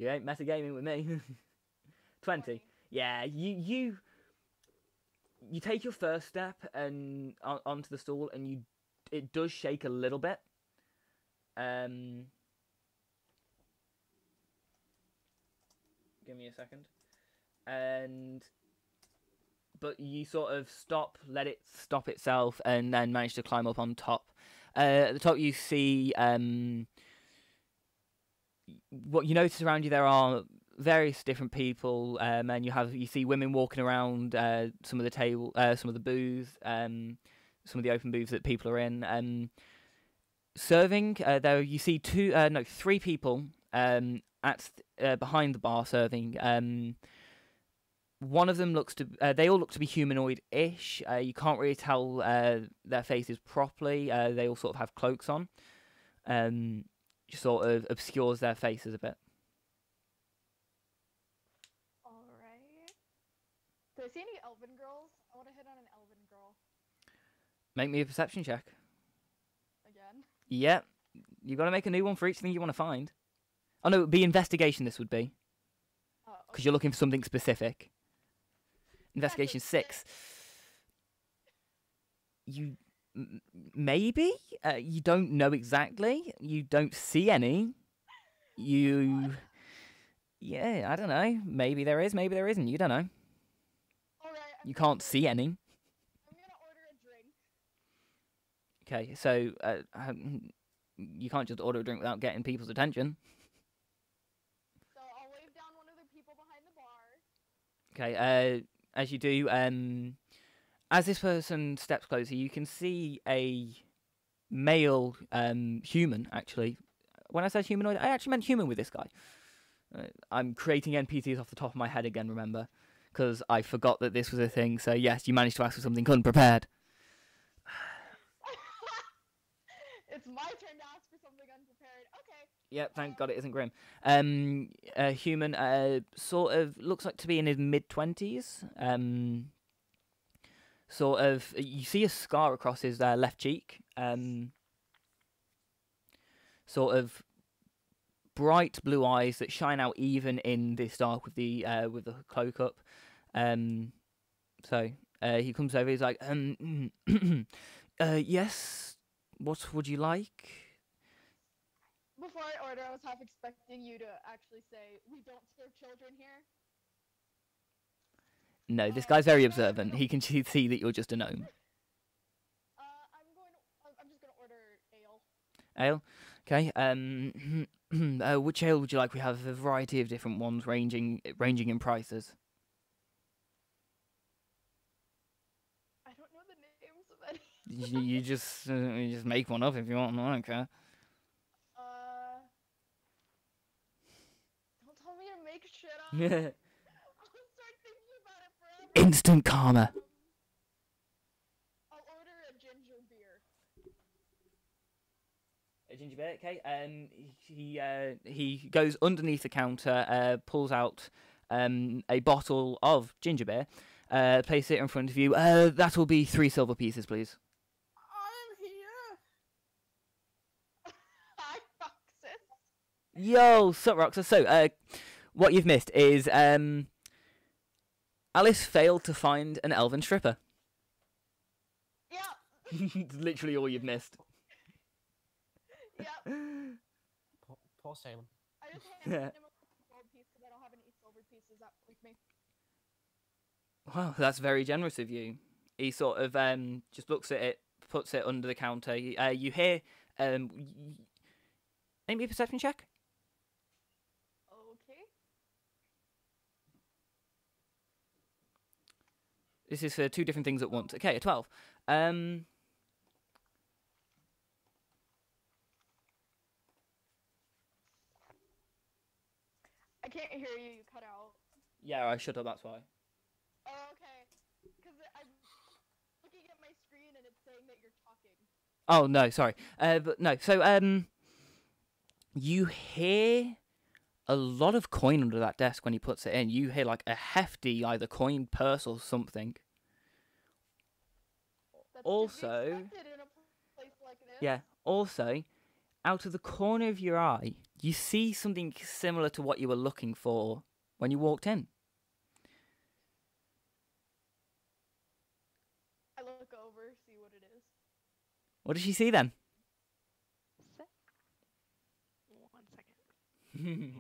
ain't metagaming with me. 20. Yeah, you take your first step and onto the stool, and it does shake a little bit. Give me a second. But you sort of let it stop itself, and then manage to climb up on top. At the top you see what you notice around you. There are various different people, and you see women walking around some of the booths, some of the open booths that people are in. Serving, there you see three people behind the bar serving. One of them they all look to be humanoid-ish. You can't really tell their faces properly. They all sort of have cloaks on. Just sort of obscures their faces a bit. Alright. Do I see any elven girls? I want to hit on an elven girl. Make me a perception check. Again? Yep. You got to make a new one for each thing you want to find. Oh no, it would be investigation. This would be because you're looking for something specific. Investigation 6. You maybe you don't know exactly. You don't see any. Yeah, I don't know. Maybe there is. Maybe there isn't. You don't know. Alright. You can't see any. I'm gonna order a drink. Okay, so you can't just order a drink without getting people's attention. So I'll wave down one of the people behind the bar. Okay, as you do, as this person steps closer, you can see a male human, actually. When I said humanoid, I actually meant human with this guy. I'm creating NPCs off the top of my head again, remember? Because I forgot that this was a thing, so yes, you managed to ask for something unprepared. It's my turn to ask for something unprepared. Okay. Yep, thank God it isn't Grim. A human, sort of looks like to be in his mid-20s. Sort of, you see a scar across his left cheek. Sort of bright blue eyes that shine out even in this dark with the cloak up. So he comes over. He's like, yes. What would you like? Before I order, I was half expecting you to actually say, "We don't serve children here." No, this guy's very observant. He can see that you're just a gnome. I'm just gonna order ale. Ale. Okay. Which ale would you like? We have a variety of different ones, ranging in prices. I don't know the names of any. You just make one up if you want. I don't care. Don't tell me to make shit up. I'll start thinking about it forever. Instant karma. I'll order a ginger beer. A ginger beer, okay. He goes underneath the counter, pulls out a bottle of ginger beer, places it in front of you. That will be 3 silver pieces, please. I'm here. Hi, Roxas. Yo, sup, Roxa. So, what you've missed is Alice failed to find an elven stripper. Yeah. Literally all you've missed. Yeah. Poor Salem. I just handed him a gold piece because I don't have any silver pieces up with me. Wow, that's very generous of you. He sort of just looks at it, puts it under the counter. You hear make me a perception check. Okay. This is for 2 different things at once. Okay, a 12. I can't hear you. You cut out. Yeah, I shut up. That's why. Oh, okay. Because I'm looking at my screen and it's saying that you're talking. Oh no, sorry. But no. So you hear a lot of coin under that desk when he puts it in. You hear like a hefty either coin, purse, or something. That's Also, to be expected in a place like this. yeah. Also, out of the corner of your eye, you see something similar to what you were looking for when you walked in. I look over, see what it is. What did she see then? 1 second.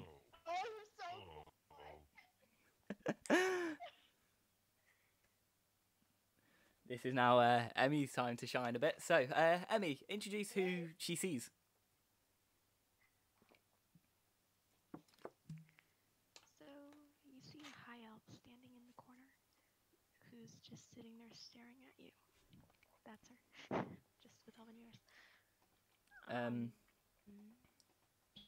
Oh, you're so quiet. This is now Emmy's time to shine a bit. So, Emmy, introduce who she sees. So you see a high elf standing in the corner, who's just sitting there staring at you. That's her, just with elven ears.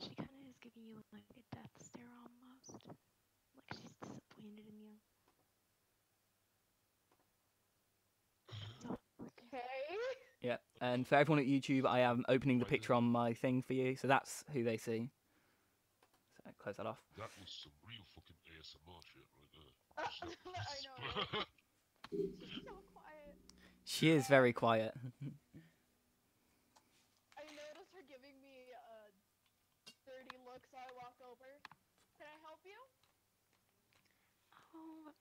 She kind of is giving you like a death stare almost, like she's disappointed in you. Okay. Yeah, and for everyone at YouTube, I am opening the picture on my thing for you, so that's who they see. So close that off. That was some real fucking ASMR shit right there. I know. Right? She's so quiet. She is very quiet. I notice her giving me dirty look, so I walk over. Can I help you? Oh,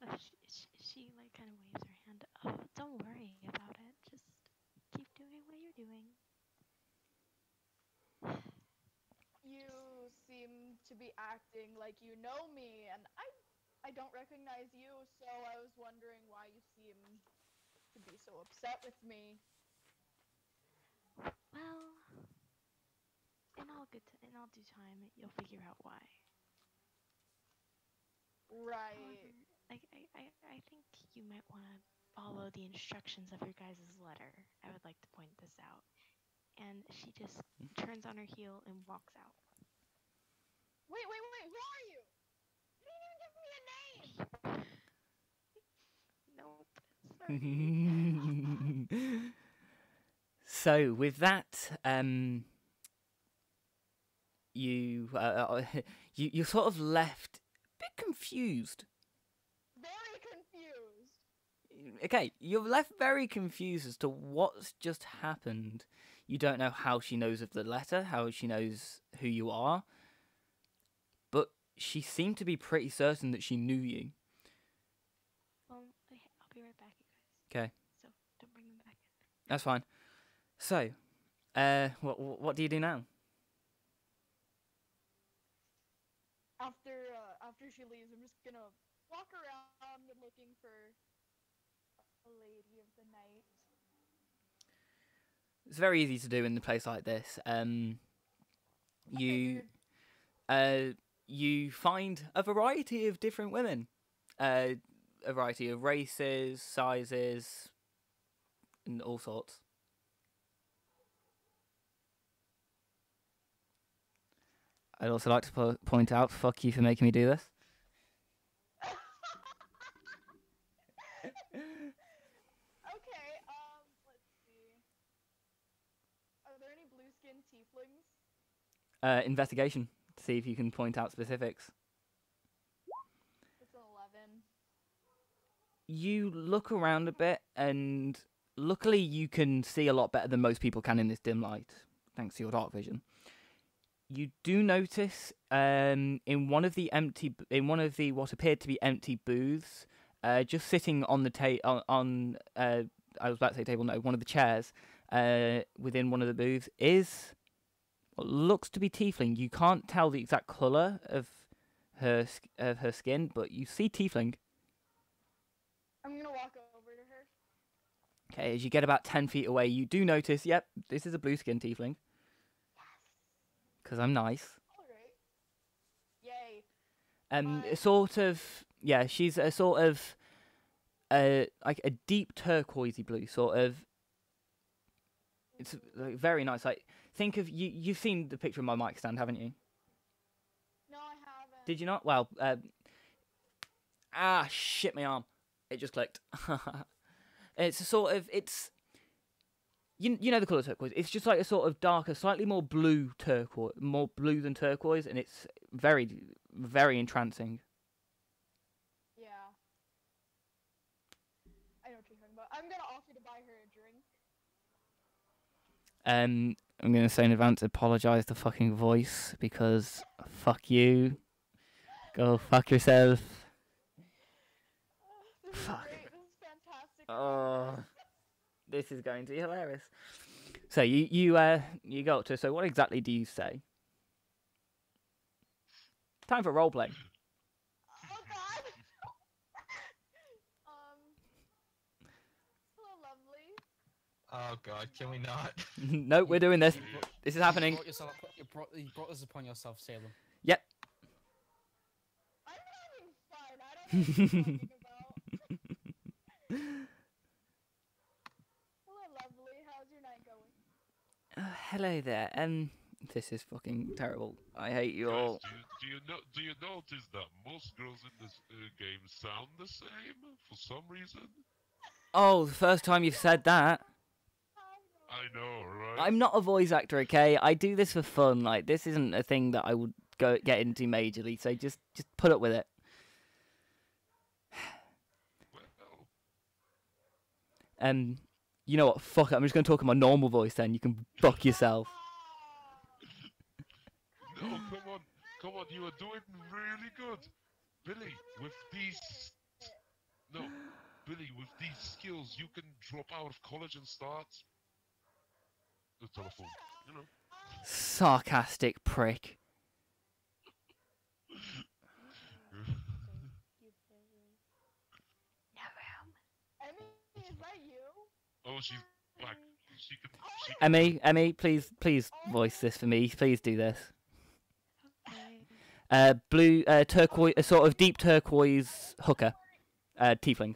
she like kind of waves her hand. Oh, don't worry about it. Just keep doing what you're doing. You seem to be acting like you know me, and I don't recognize you, so I was wondering why you seem to be so upset with me. Well, in all due time, you'll figure out why. Right. However, I think you might want to follow the instructions of your guys' letter. I would like to point this out. And she just turns on her heel and walks out. Wait, who are you? You didn't even give me a name! Nope. Sorry. So with that, you're sort of left a bit confused. Very confused. Okay, you're left very confused as to what's just happened. You don't know how she knows of the letter, how she knows who you are, but she seemed to be pretty certain that she knew you. Well, I'll be right back, you guys. Okay. So don't bring them back in. That's fine. So, what do you do now? After she leaves, I'm just gonna walk around looking for a lady of the night. It's very easy to do in a place like this. You you find a variety of different women, a variety of races, sizes, and all sorts. I'd also like to point out, fuck you for making me do this. Okay, let's see. Are there any blue-skinned tieflings? Investigation to see if you can point out specifics. It's an 11. You look around a bit, and luckily you can see a lot better than most people can in this dim light, thanks to your dark vision. You do notice in one of the what appeared to be empty booths, just sitting on the I was about to say table, no, one of the chairs within one of the booths is what looks to be tiefling. You can't tell the exact colour of her skin, but you see tiefling. I'm gonna walk over to her. Okay, as you get about 10 feet away, you do notice, yep, this is a blue skin tiefling. Because I'm nice. Alright. Yay. Sort of, yeah, she's a sort of, like a deep turquoisey blue, sort of. It's like, very nice. Like, think of, you've seen the picture of my mic stand, haven't you? No, I haven't. Did you not? Well, shit, my arm. It just clicked. It's a sort of, it's, you know the colour turquoise. It's just like a sort of darker, slightly more blue turquoise, more blue than turquoise, and it's very, very entrancing. Yeah. I know what you're talking about. I'm gonna offer to buy her a drink. I'm gonna say in advance, apologise the fucking voice, because fuck you. Go fuck yourself. This is Fuck. great. This is fantastic. Oh, this is going to be hilarious. So you go up to her. So what exactly do you say? Time for roleplay. Oh god. Hello, lovely. Oh god, can we not? Nope, we're doing this. This is happening. You brought this upon yourself, Salem. Yep. I'm having fun. I don't know what you're talking about. Hello, lovely. How's your night going? Hello there. This is fucking terrible. I hate you Guys, all. do you notice that most girls in this game sound the same for some reason? Oh, the first time you've said that. I know, right? I'm not a voice actor, okay? I do this for fun. Like, this isn't a thing that I would get into majorly. So just put up with it. Well, You know what? Fuck it. I'm just gonna talk in my normal voice. Then you can fuck yourself. no, come on, you are doing really good, Billy. With these skills, you can drop out of college and start the telephone. You know. Sarcastic prick. Emmy, is that you? Oh, she's back. She can. Emmy, please voice this for me. Please do this. Okay. Blue, turquoise, a sort of deep turquoise hooker, tiefling.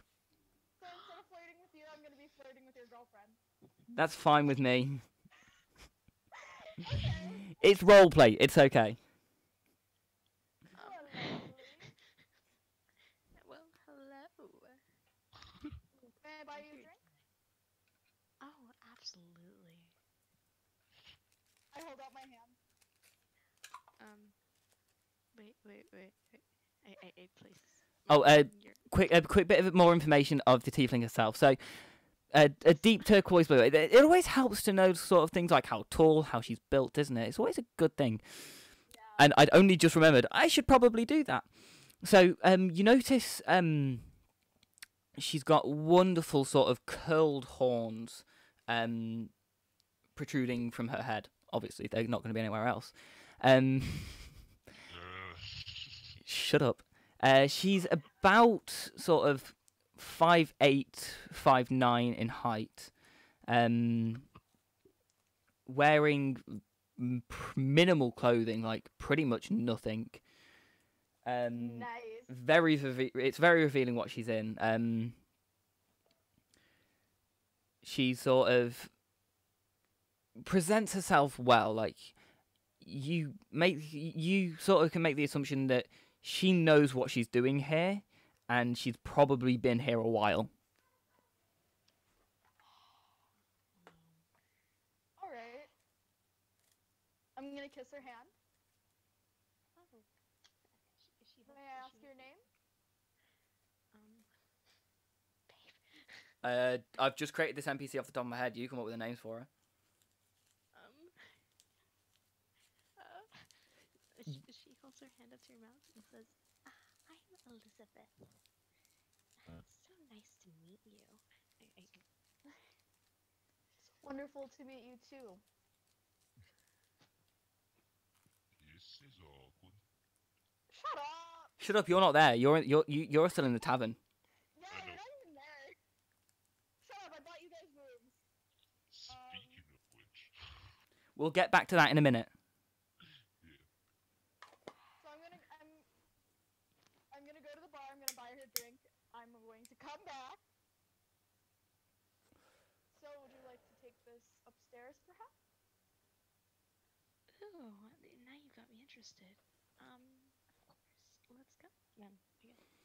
So instead of flirting with you, I'm gonna be flirting with your girlfriend. That's fine with me. Okay. It's roleplay. It's okay. Hello, lovely. Well, hello. May I buy you a drink? Oh, absolutely. I hold out my hand. Wait. I please. Oh, You're- quick bit of more information of the tiefling herself. So, a deep turquoise blue. It always helps to know sort of things like how tall, how she's built, doesn't it? It's always a good thing. Yeah. And I'd only just remembered I should probably do that. So, you notice she's got wonderful sort of curled horns protruding from her head. Obviously, they're not going to be anywhere else. Shut up. She's about sort of 5'8", 5'9" in height. wearing minimal clothing, like pretty much nothing. Nice. It's very revealing what she's in. She sort of presents herself well. Like you sort of can make the assumption that she knows what she's doing here, and she's probably been here a while. All right. I'm gonna kiss her hand. May I ask your name? I've just created this NPC off the top of my head. You come up with the names for her. She holds her hand up to her mouth and says, "I'm Elizabeth. It's so nice to meet you." It's wonderful to meet you too. This is awkward. Shut up! Shut up! You're not there. You're still in the tavern. Yeah, I you're know. not even there. Shut up! I bought you guys rooms. Speaking of which, We'll get back to that in a minute. So I'm gonna go to the bar. I'm gonna buy her a drink. I'm going to come back. So would you like to take this upstairs, perhaps? Oh, now you got me interested. Of course. Let's go then. I guess.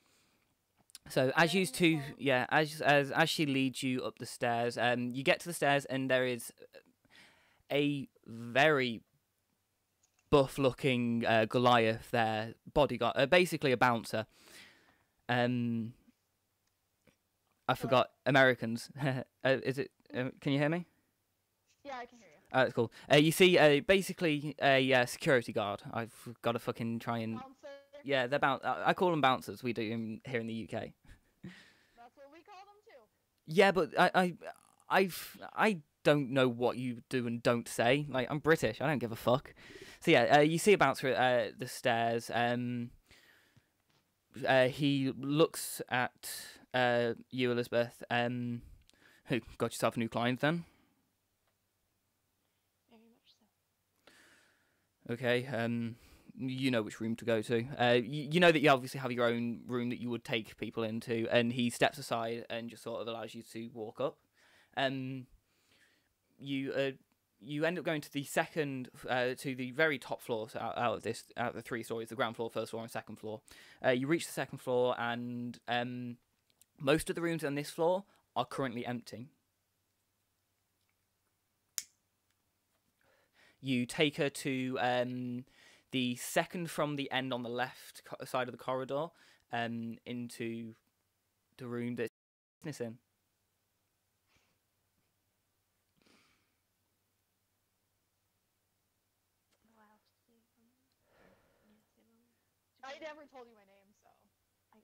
So as you two, yeah, as she leads you up the stairs, you get to the stairs and there is a very buff-looking Goliath there, bodyguard, basically a bouncer. I forgot Americans. Is it? Can you hear me? Yeah, I can hear you. That's cool. You see, basically a security guard. I've got to fucking try and. Bouncer. Yeah, they're I call them bouncers. We do here in the UK. That's what we call them too. Yeah, but I don't know what you do and don't say. Like, I'm British. I don't give a fuck. So yeah, you see a bouncer at the stairs. He looks at you, Elizabeth. Who got yourself a new client then? Very much so. Okay. You know which room to go to. You know that you obviously have your own room that you would take people into, and he steps aside and just sort of allows you to walk up. You end up going to the second, to the very top floor, so out of the 3 stories, the ground floor, first floor, and second floor. You reach the second floor, and most of the rooms on this floor are currently empty. You take her to the second from the end on the left side of the corridor, into the room that's business in. I never told you my name, so. I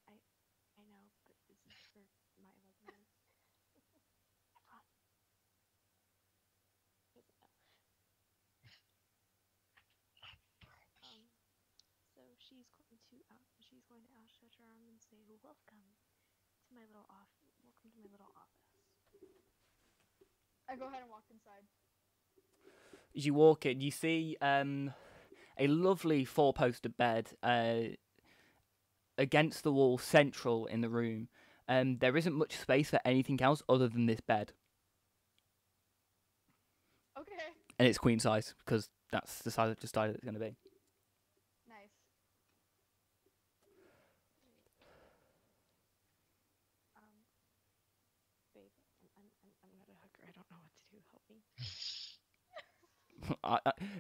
know, but this is for my name. I promise. So she's going to outstretch her arm and say, "Welcome to my little office. Welcome to my little office." I go ahead and walk inside. As you walk in, you see a lovely 4-poster bed against the wall, central in the room. There isn't much space for anything else other than this bed, Okay. and it's queen size because that's the size I've decided it's going to be. Nice. Babe, I'm gonna hug her. I don't know what to do. Help me.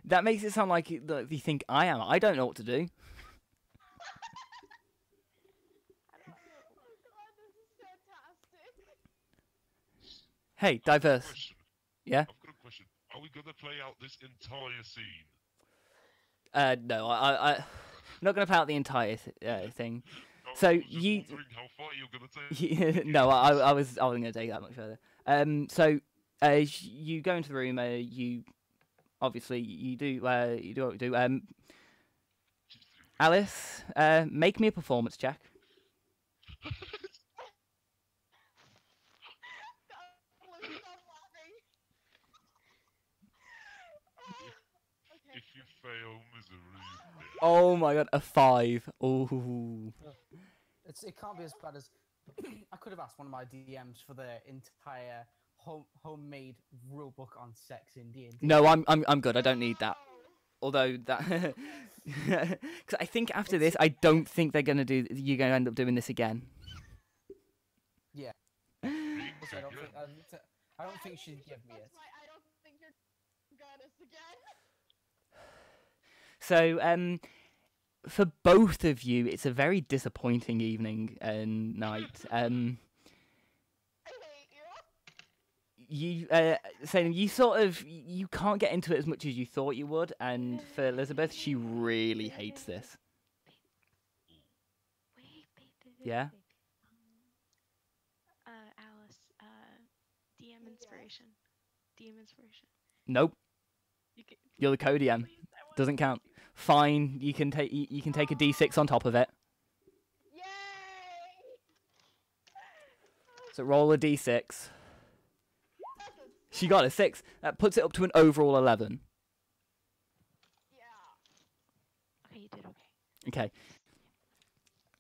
That makes it sound like you think I am. I don't know what to do. Oh god, this is fantastic. Hey, diverse. Question. Yeah? I've got a question. Are we gonna play out this entire scene? No, I'm not going to play out the entire thing. I So was just you- wondering how far you're gonna take. No, I wasn't going to take that much further. So you go into the room. You obviously you do what you do. Alice, make me a performance check. God, Lucy, stop laughing. fail miserably. Oh my god, a 5. Ooh. It can't be as bad as I could have asked one of my DMs for the entire homemade rulebook on sex in D&D. No, I'm good. I don't need that. Although that, because I think after this, I don't think they're gonna do. You're gonna end up doing this again. Yeah. Drink Also, again. I don't think she'd give me it. That's why I don't think you're goddess again. So, for both of you, it's a very disappointing evening and night. I hate you. Saying you sort of you can't get into it as much as you thought you would, and for Elizabeth, she really hates this. Yeah? Alice, DM inspiration. DM inspiration. Nope, You can, you're the co-DM. please, I want Doesn't to count. you. Fine, you can take a D6 on top of it. Yay! So roll a D6. That's a She got a 6. That puts it up to an overall 11. yeah. Okay, you did okay. Okay.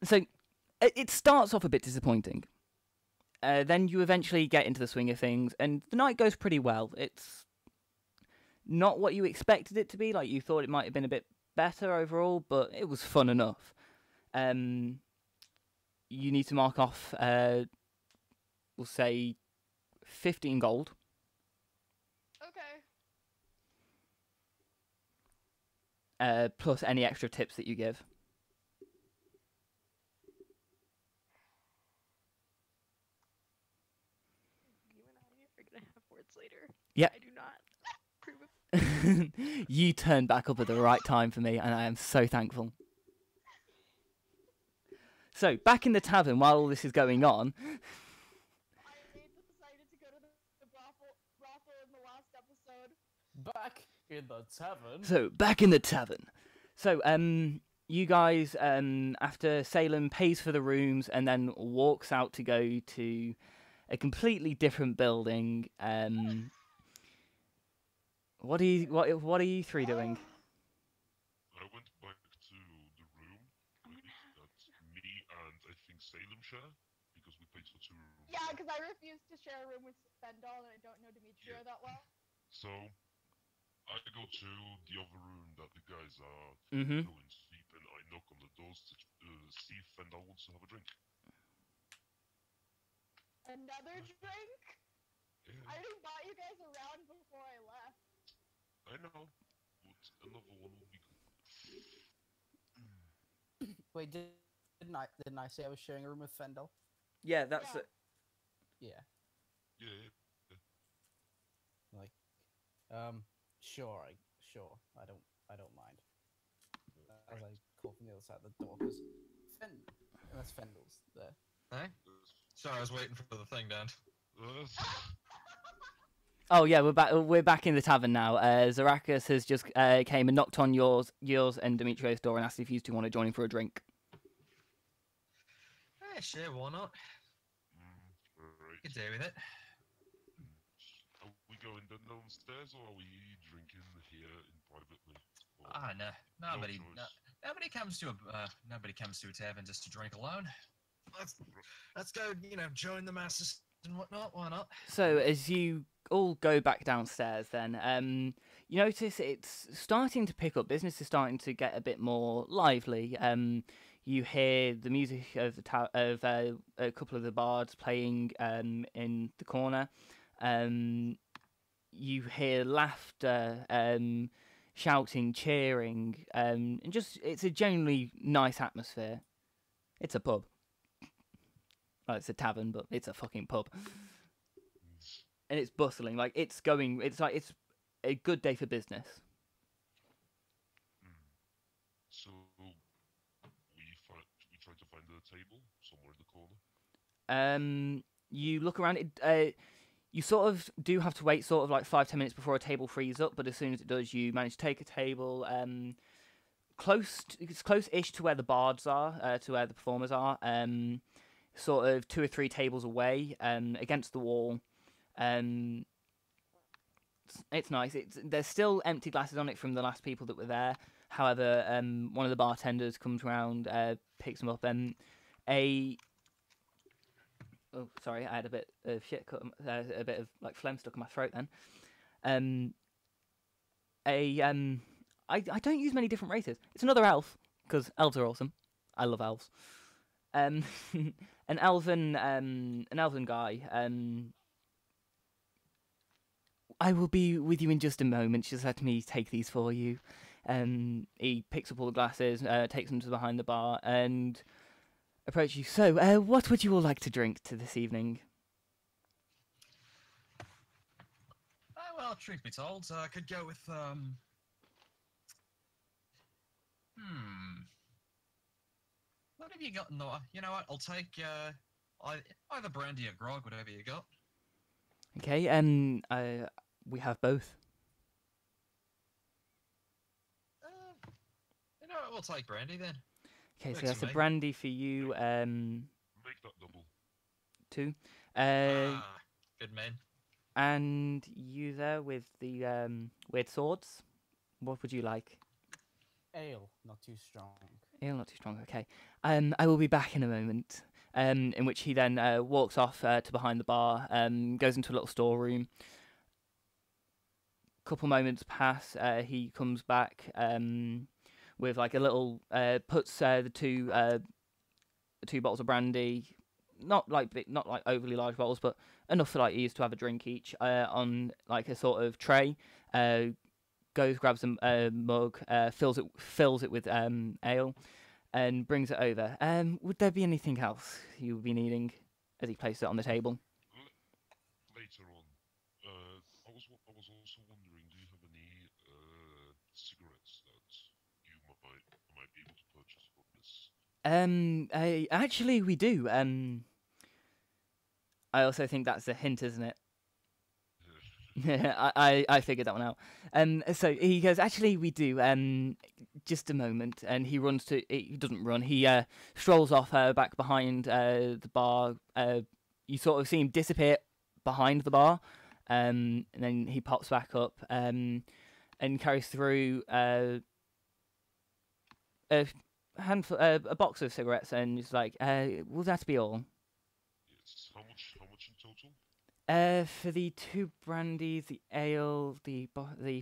So it starts off a bit disappointing. Then you eventually get into the swing of things, and the night goes pretty well. It's not what you expected it to be. Like, you thought it might have been a bit better overall, but it was fun enough. You need to mark off, we'll say, 15 gold. Okay. Plus any extra tips that you give. You and I are gonna have words later. Yeah. I do not approve of. You turned back up at the right time for me, and I am so thankful. So, back in the tavern, while all this is going on, I decided to go to the brothel in the last episode. Back in the tavern. So, back in the tavern. So, you guys, after Salem pays for the rooms and then walks out to go to a completely different building, what are you three doing? I went back to the room that me and I think Salem share because we paid for 2 rooms. Yeah, because I refuse to share a room with Spendal, and I don't know Demetrio Yeah. that well. So I go to the other room that the guys are Mm-hmm. doing sleep, and I knock on the doors to see if Fendal wants to have a drink. Another drink? Yeah, I already bought you guys around before I left. I know, but another one would be good. Wait, didn't I say I was sharing a room with Fendel? Yeah, that's Yeah. it. Yeah. Yeah, Like, sure, I don't mind. As I call from the other side of the door, because unless Fendel's there. Hey? Sorry, I was waiting for the thing, Dan. Oh yeah, we're back in the tavern now. Zarakis has just came and knocked on yours and Dimitrio's door and asked if you two want to join him for a drink. Hey, sure, why not? Alright. You can do with it. Are we going downstairs or are we drinking here in privately? Or Ah, no, nobody, choice? nobody comes to a tavern just to drink alone. Let's go, join the masses and whatnot. Why not? So as you all go back downstairs, then you notice it's starting to pick up. Business is starting to get a bit more lively. You hear the music of a couple of the bards playing in the corner. You hear laughter, shouting, cheering, and just it's a genuinely nice atmosphere. It's a pub. Well, it's a tavern, but it's a fucking pub. And it's bustling. Like it's a good day for business. So we try to find a table somewhere in the corner. You look around. You sort of do have to wait, sort of like 5-10 minutes before a table frees up. But as soon as it does, you manage to take a table. It's close-ish to where the bards are, to where the performers are. Sort of 2 or 3 tables away, against the wall. it's nice. There's still empty glasses on it from the last people that were there. However, one of the bartenders comes round, picks them up, and oh, sorry, I had a bit of shit cut, a bit of like phlegm stuck in my throat then. I don't use many different races. It's another elf because elves are awesome. I love elves. An elven guy. I will be with you in just a moment. Just let me take these for you. He picks up all the glasses, takes them to behind the bar, and approaches you. So, what would you all like to drink to this evening? Well, truth be told, I could go with what have you got? No, you know what? I'll take either brandy or grog, whatever you got. Okay, we have both. You know what? We'll take brandy then. Okay, so Works that's for a me. brandy for you. Make that double. 2. Good man. And you there with the weird swords. What would you like? Ale, not too strong. Ale, not too strong. Okay. I will be back in a moment. In which he then walks off to behind the bar. Goes into a little storeroom. Couple moments pass. He comes back. With like a little puts the two bottles of brandy, not like overly large bottles, but enough for like ease to have a drink each, on like a sort of tray. Goes, grabs a mug, fills it with ale, and brings it over. Would there be anything else you would be needing? As he places it on the table. Later on, I was also wondering, do you have any cigarettes that you might be able to purchase from this? Actually, we do. I also think that's a hint, isn't it? I figured that one out. So he goes, actually, we do. Just a moment, and he runs to. He doesn't run. He strolls off back behind the bar. You sort of see him disappear behind the bar, and then he pops back up and carries through a handful, a box of cigarettes, and he's like, "Will that be all?" Yes. How much in total? For the 2 brandies, the ale, the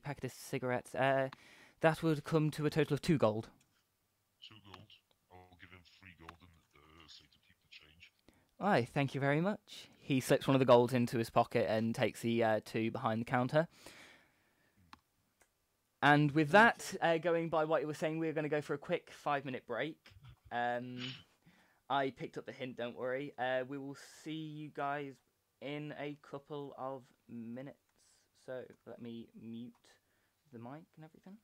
packet of cigarettes, that would come to a total of 2 gold. 2 gold. I'll give him 3 gold and say to keep the change. Aye, thank you very much. He slips one of the golds into his pocket and takes the 2 behind the counter. And with that, going by what you were saying, we're going to go for a quick 5-minute break. I picked up the hint, don't worry. We will see you guys in a couple of minutes. So let me mute the mic and everything.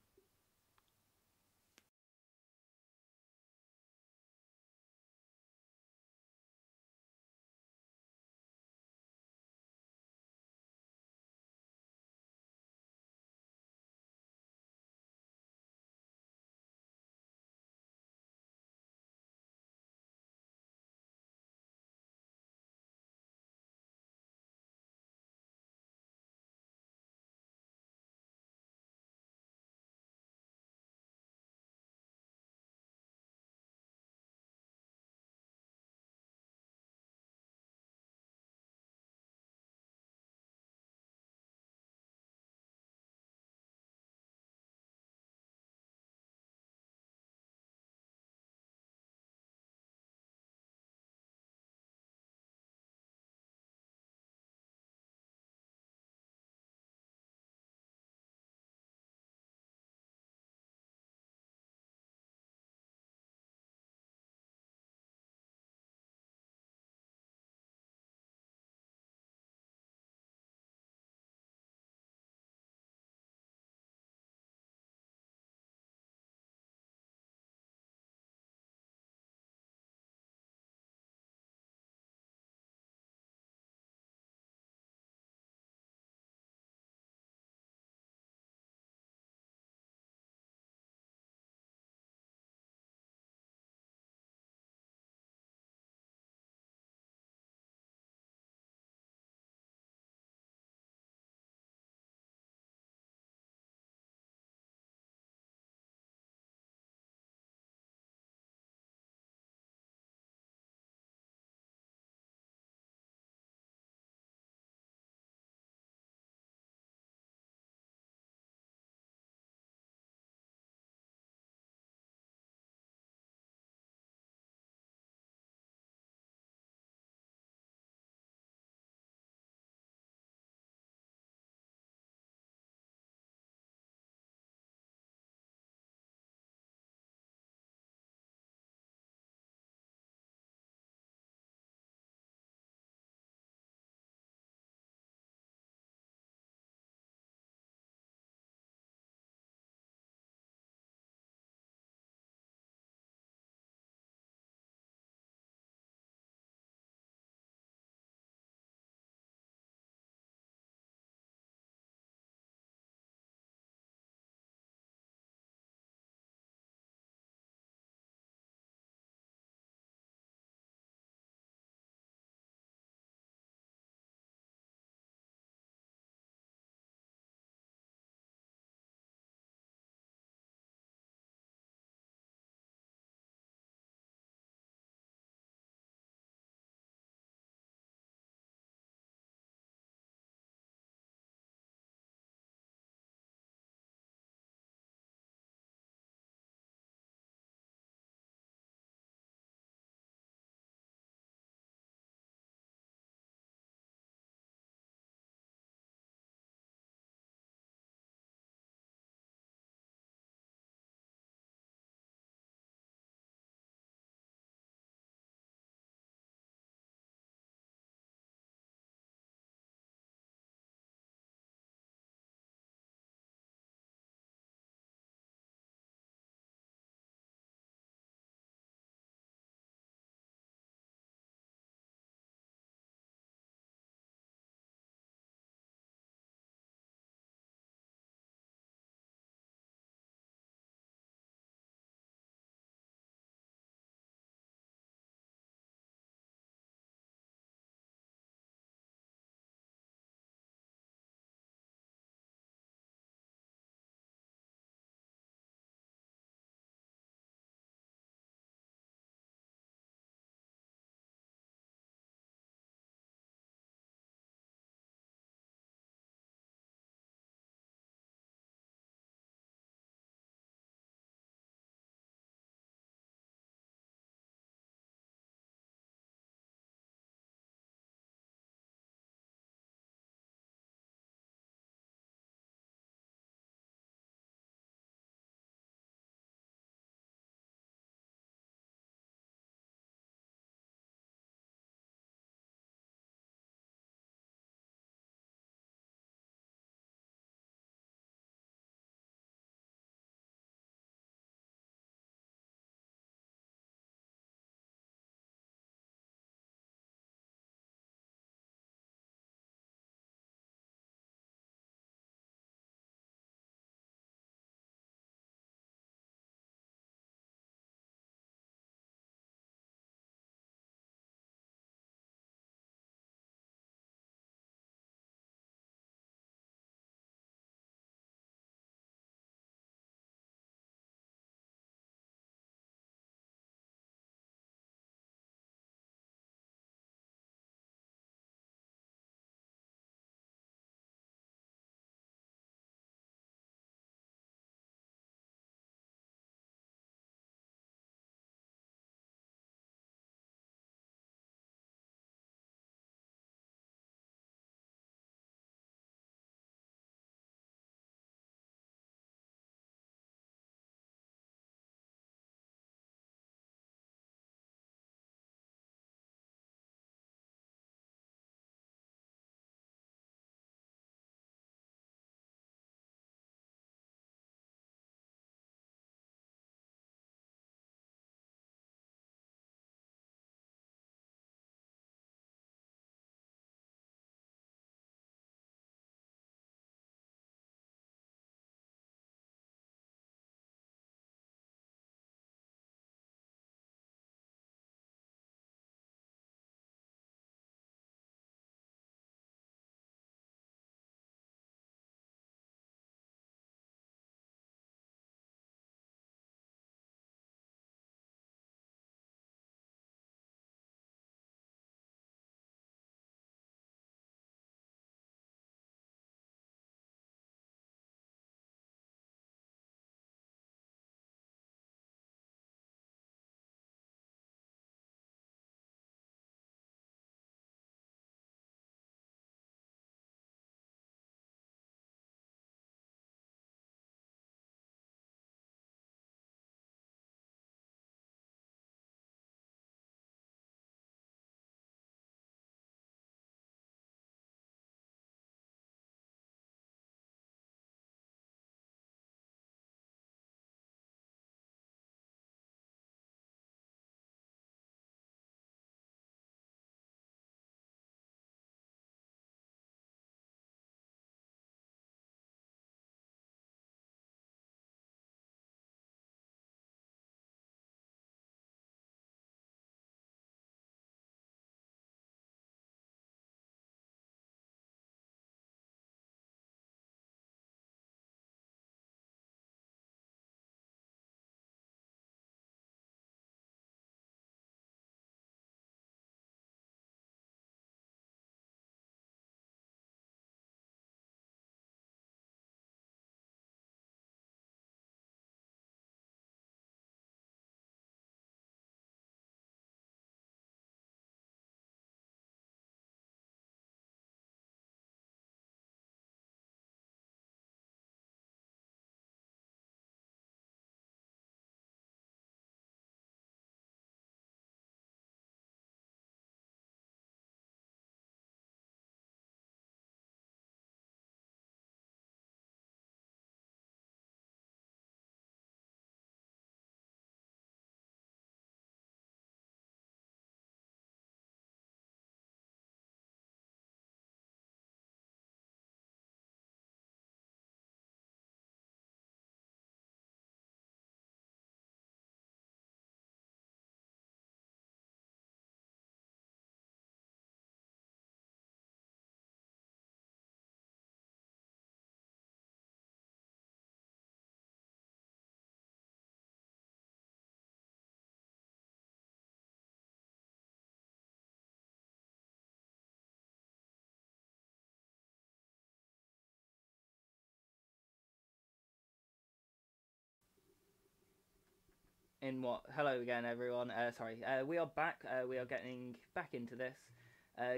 In what? Hello again, everyone. Sorry. We are back. We are getting back into this.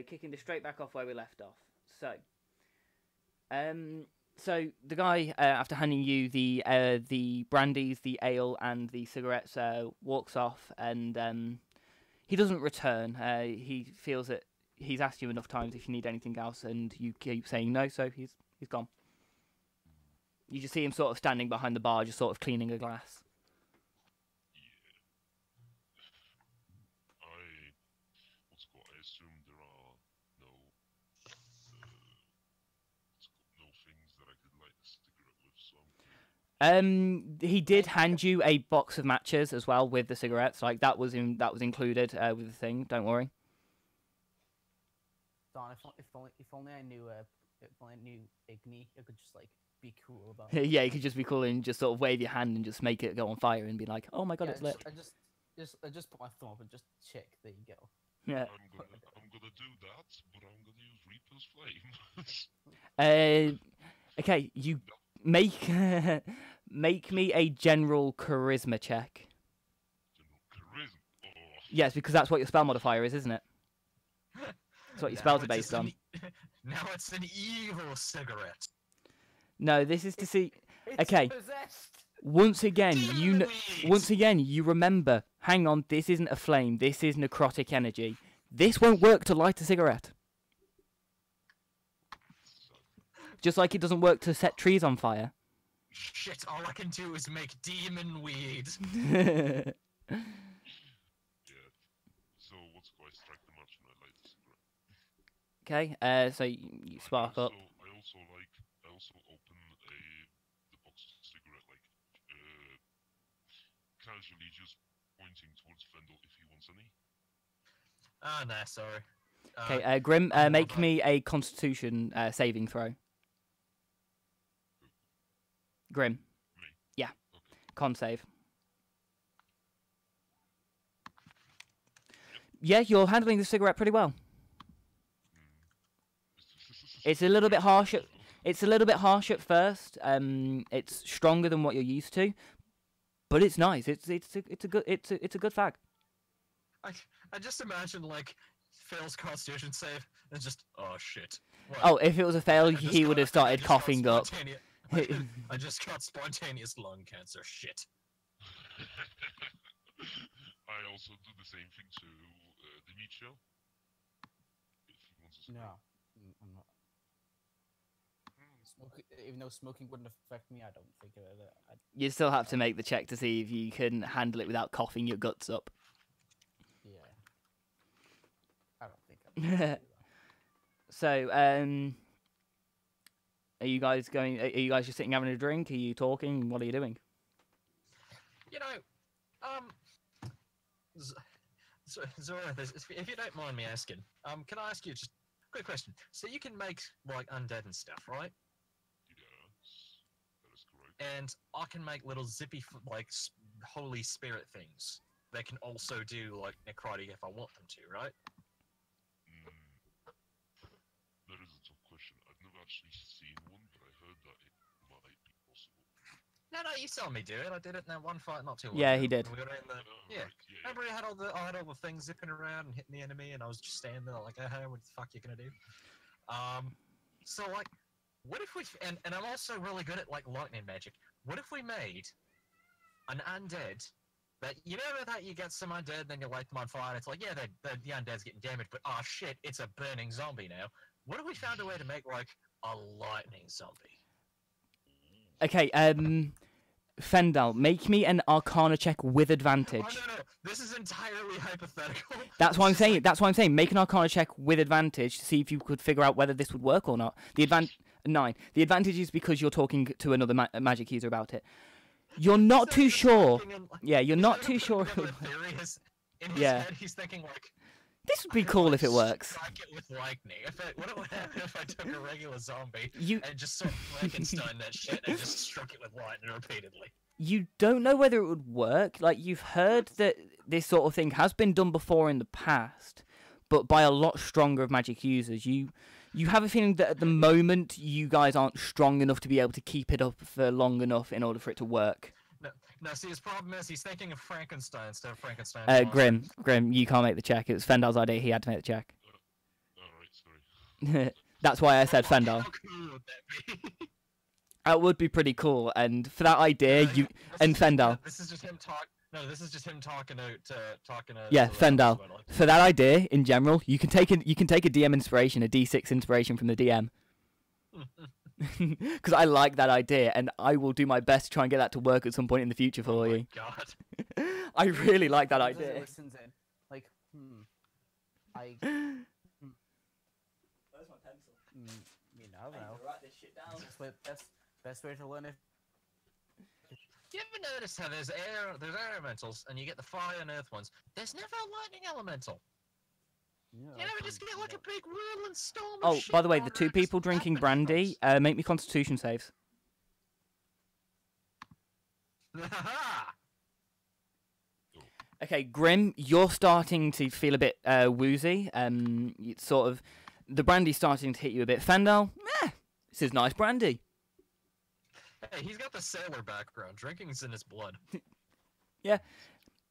Kicking this straight back off where we left off. So the guy, after handing you the brandies, the ale, and the cigarettes, walks off, and he doesn't return. He feels that he's asked you enough times if you need anything else, and you keep saying no, so he's gone. You just see him sort of standing behind the bar, just sort of cleaning a glass. I assume there are no things that I could light a cigarette with, so He did hand you a box of matches as well with the cigarettes. Like that was included with the thing. Don't worry. Don, if only I knew Igni, I could just like be cool about it. Yeah, you could just be cool and just sort of wave your hand and just make it go on fire and be like, "Oh my god, it's lit." I just put my thumb up and just check. There you go. Yeah. I'm gonna do that, but I'm gonna use Reaper's Flame. Okay, you make me a general charisma check. Charisma. Oh. Yes, because that's what your spell modifier is, isn't it? That's what your spells are based on. Now it's an evil cigarette. No, this is to see. It's Okay. possessed. Once again, Demon weed! you remember. Hang on, this isn't a flame. This is necrotic energy. This won't work to light a cigarette. Just like it doesn't work to set trees on fire. Shit, all I can do is make demon weed. Yeah. So what's I strike the match and I light the cigarette. Okay, so you spark up. I also open the box of cigarette casually, just pointing towards Fendel if he wants any. Ah, nah, sorry. Okay, Grim, make me a Constitution saving throw. Grim. Me. Yeah. Okay. Con save. Yeah, you're handling the cigarette pretty well. It's a little bit harsh. It's a little bit harsh at first. It's stronger than what you're used to, but it's nice. It's a good fag. I just imagine like fails Constitution save and just shit. What? Oh, if it was a fail, he would have started coughing up. I just got spontaneous lung cancer. Shit. I also do the same thing to Dimitri. If he wants to No, I'm not. Even though smoking wouldn't affect me, I don't think I'd... You still have to make the check to see if you can handle it without coughing your guts up. Yeah. I don't think I can do that. So, are you guys just sitting having a drink? Are you talking? What are you doing? You know, Zora, if you don't mind me asking, can I ask you just a quick question? So you can make like undead and stuff, right? Yes, that is correct. And I can make little zippy like holy spirit things. They can also do like necrotic if I want them to, right? That is a tough question. I've never actually seen one, but I heard that it might be possible. No, you saw me do it. I did it in that one fight not too long Yeah, ago. he did. We got in the, yeah. Right, yeah. Remember I had all the things zipping around and hitting the enemy, and I was just standing there like, what the fuck you gonna do? So like, what if we and I'm also really good at like lightning magic. What if we made an undead that you know that you get some undead, then you light them on fire, and it's like, yeah, the undead's getting damaged, but oh shit, it's a burning zombie now. What if we found a way to make like a lightning zombie? Okay, Fendel, make me an Arcana check with advantage. Oh no, this is entirely hypothetical. That's what I'm saying. That's what I'm saying. Make an Arcana check with advantage to see if you could figure out whether this would work or not. The 9. The advantage is because you're talking to another magic user about it. You're not too sure. Yeah, you're not too sure. In his Yeah. head, he's thinking like, This would be cool if it works. strike it with lightning. What would happen if I took a regular zombie You and just sort of Frankenstein that shit and just struck it with lightning repeatedly? you don't know whether it would work. Like, you've heard that this sort of thing has been done before in the past, but by a lot stronger of magic users. You have a feeling that at the moment you guys aren't strong enough to be able to keep it up for long enough in order for it to work. No, see, his problem is he's thinking of Frankenstein instead of Frankenstein's monster. Grim, you can't make the check. It was Fendal's idea. He had to make the check. Alright, sorry. That's why I said Fendal. How cool would that be? That would be pretty cool. And for that idea, you and Fendal. This is just him talk. No, this is just him talking to Yeah, to the Fendal. others about it. For that idea, in general, you can take a DM inspiration, a D6 inspiration from the DM. Because I like that idea, and I will do my best to try and get that to work at some point in the future for you. God. I really like that Sometimes it idea. listens in, like, I. Where's my pencil? You never know. write this shit down. Best way to learn it. You ever notice how there's air elementals, and you get the fire and earth ones? There's never a lightning elemental. Yeah, You never just get like a big whirling storm. Oh, of by the way, shit the on two Earth. people drinking brandy, make me Constitution saves. Haha! Okay, Grim, you're starting to feel a bit woozy. It's sort of the brandy's starting to hit you a bit. Fendal, this is nice brandy. Hey, he's got the sailor background. Drinking's in his blood. Yeah,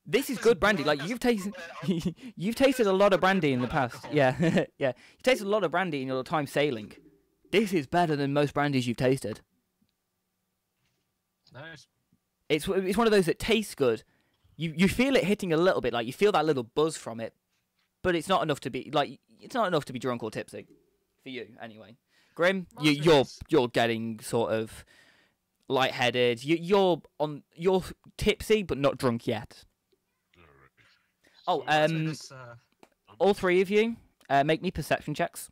this is good brandy. Like you've tasted, you've tasted a lot of brandy in the past. Yeah, yeah, you tasted a lot of brandy in your time sailing. This is better than most brandies you've tasted. Nice. It's one of those that tastes good. You feel it hitting a little bit, like you feel that little buzz from it, but it's not enough to be drunk or tipsy, for you anyway. Grim, you're getting sort of lightheaded. You're tipsy but not drunk yet. Oh, all three of you, make me perception checks.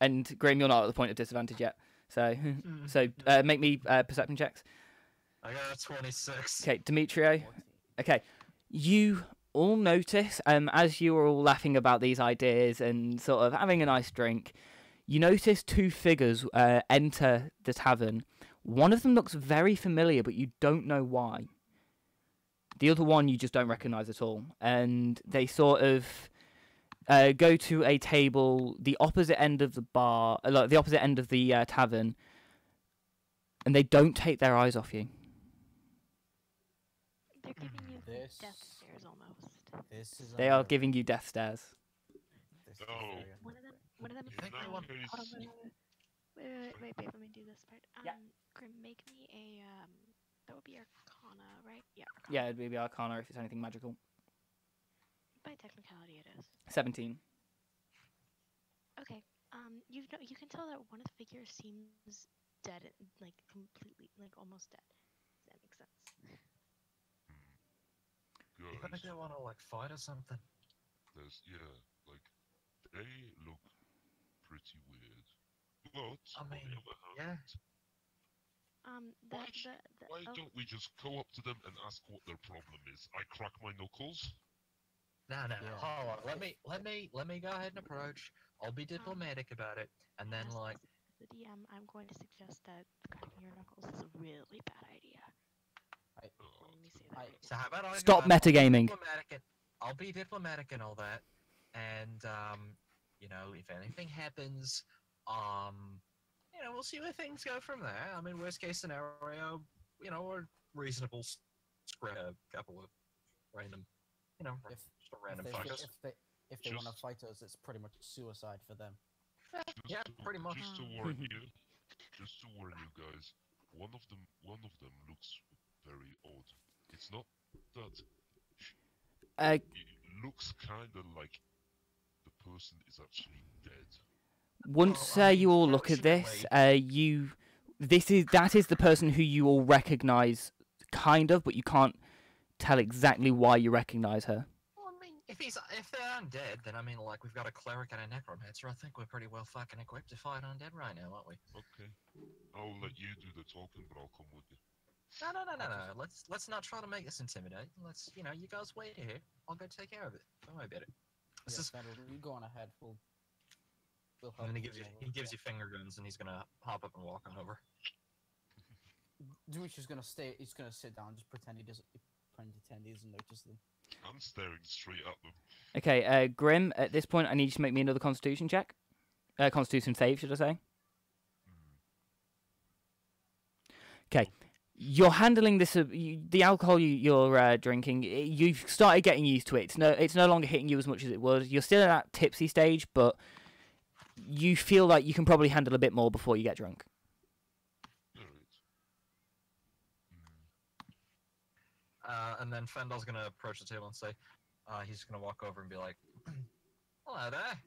And Grim, you're not at the point of disadvantage yet, so make me perception checks. I got a 26. Okay, Demetrio. Okay, you all notice, as you were all laughing about these ideas and sort of having a nice drink, you notice two figures enter the tavern. One of them looks very familiar, but you don't know why. The other one you just don't recognise at all. And they sort of go to a table, the opposite end of the bar, like the opposite end of the tavern, and they don't take their eyes off you. They're giving you This- death stares almost. This is. They are giving you death stares. This is No. very One of them. You think they hold want- on, hold on, wait, let me do this part. Yeah. Grim, make me a that would be Arcana, right? Yeah. Arcana. Yeah, it'd be Arcana if it's anything magical. By technicality, it is. 17. Okay. You can tell that one of the figures seems dead, like completely, like almost dead. Does that make sense? You think Guys, they want to like fight or something? like, they look pretty weird. But, I mean, on the other yeah. hand, why Oh, don't we just go up to them and ask what their problem is? I crack my knuckles. No. Yeah. Hold on. Let me go ahead and approach. I'll be diplomatic about it, and then as like. the DM, I'm going to suggest that cracking your knuckles is a really bad idea. Let me say that. So how about I Stop metagaming. I'll be diplomatic and all that, and you know, if anything happens, you know, we'll see where things go from there. I mean, worst case scenario, you know, or reasonable spread a couple of random, you know, If- just a random if fighters. if they want to Just- fight us, it's pretty much suicide for them. Yeah, pretty much. Just to warn you, guys. One of them looks very odd. It's not that. It looks kind of like the person is actually dead. Once Well, I mean, you all look at this, that is the person who you all recognise, kind of, but you can't tell exactly why you recognise her. Well, I mean, if they're undead, then I mean, like, we've got a cleric and a necromancer. I think we're pretty well fucking equipped to fight undead right now, aren't we? Okay. I'll let you do the talking, but I'll come with you. No. Let's not try to make this intimidating. Let's, you know, you guys wait here. I'll go take care of it. Don't worry about it. This is. You go on ahead. We'll help. And then he gives you finger guns, and he's gonna hop up and walk on over. Dimitri's gonna stay. He's gonna sit down, just pretend he doesn't notice them. I'm staring straight at them. Okay, Grim, at this point I need you to make me another Constitution check. Constitution save, should I say. Okay. you're handling this. The alcohol you're drinking, you've started getting used to it. It's no longer hitting you as much as it was. You're still at that tipsy stage, but you feel like you can probably handle a bit more before you get drunk. And then Fendel's gonna approach the table and say, he's gonna walk over and be like, "Hello there.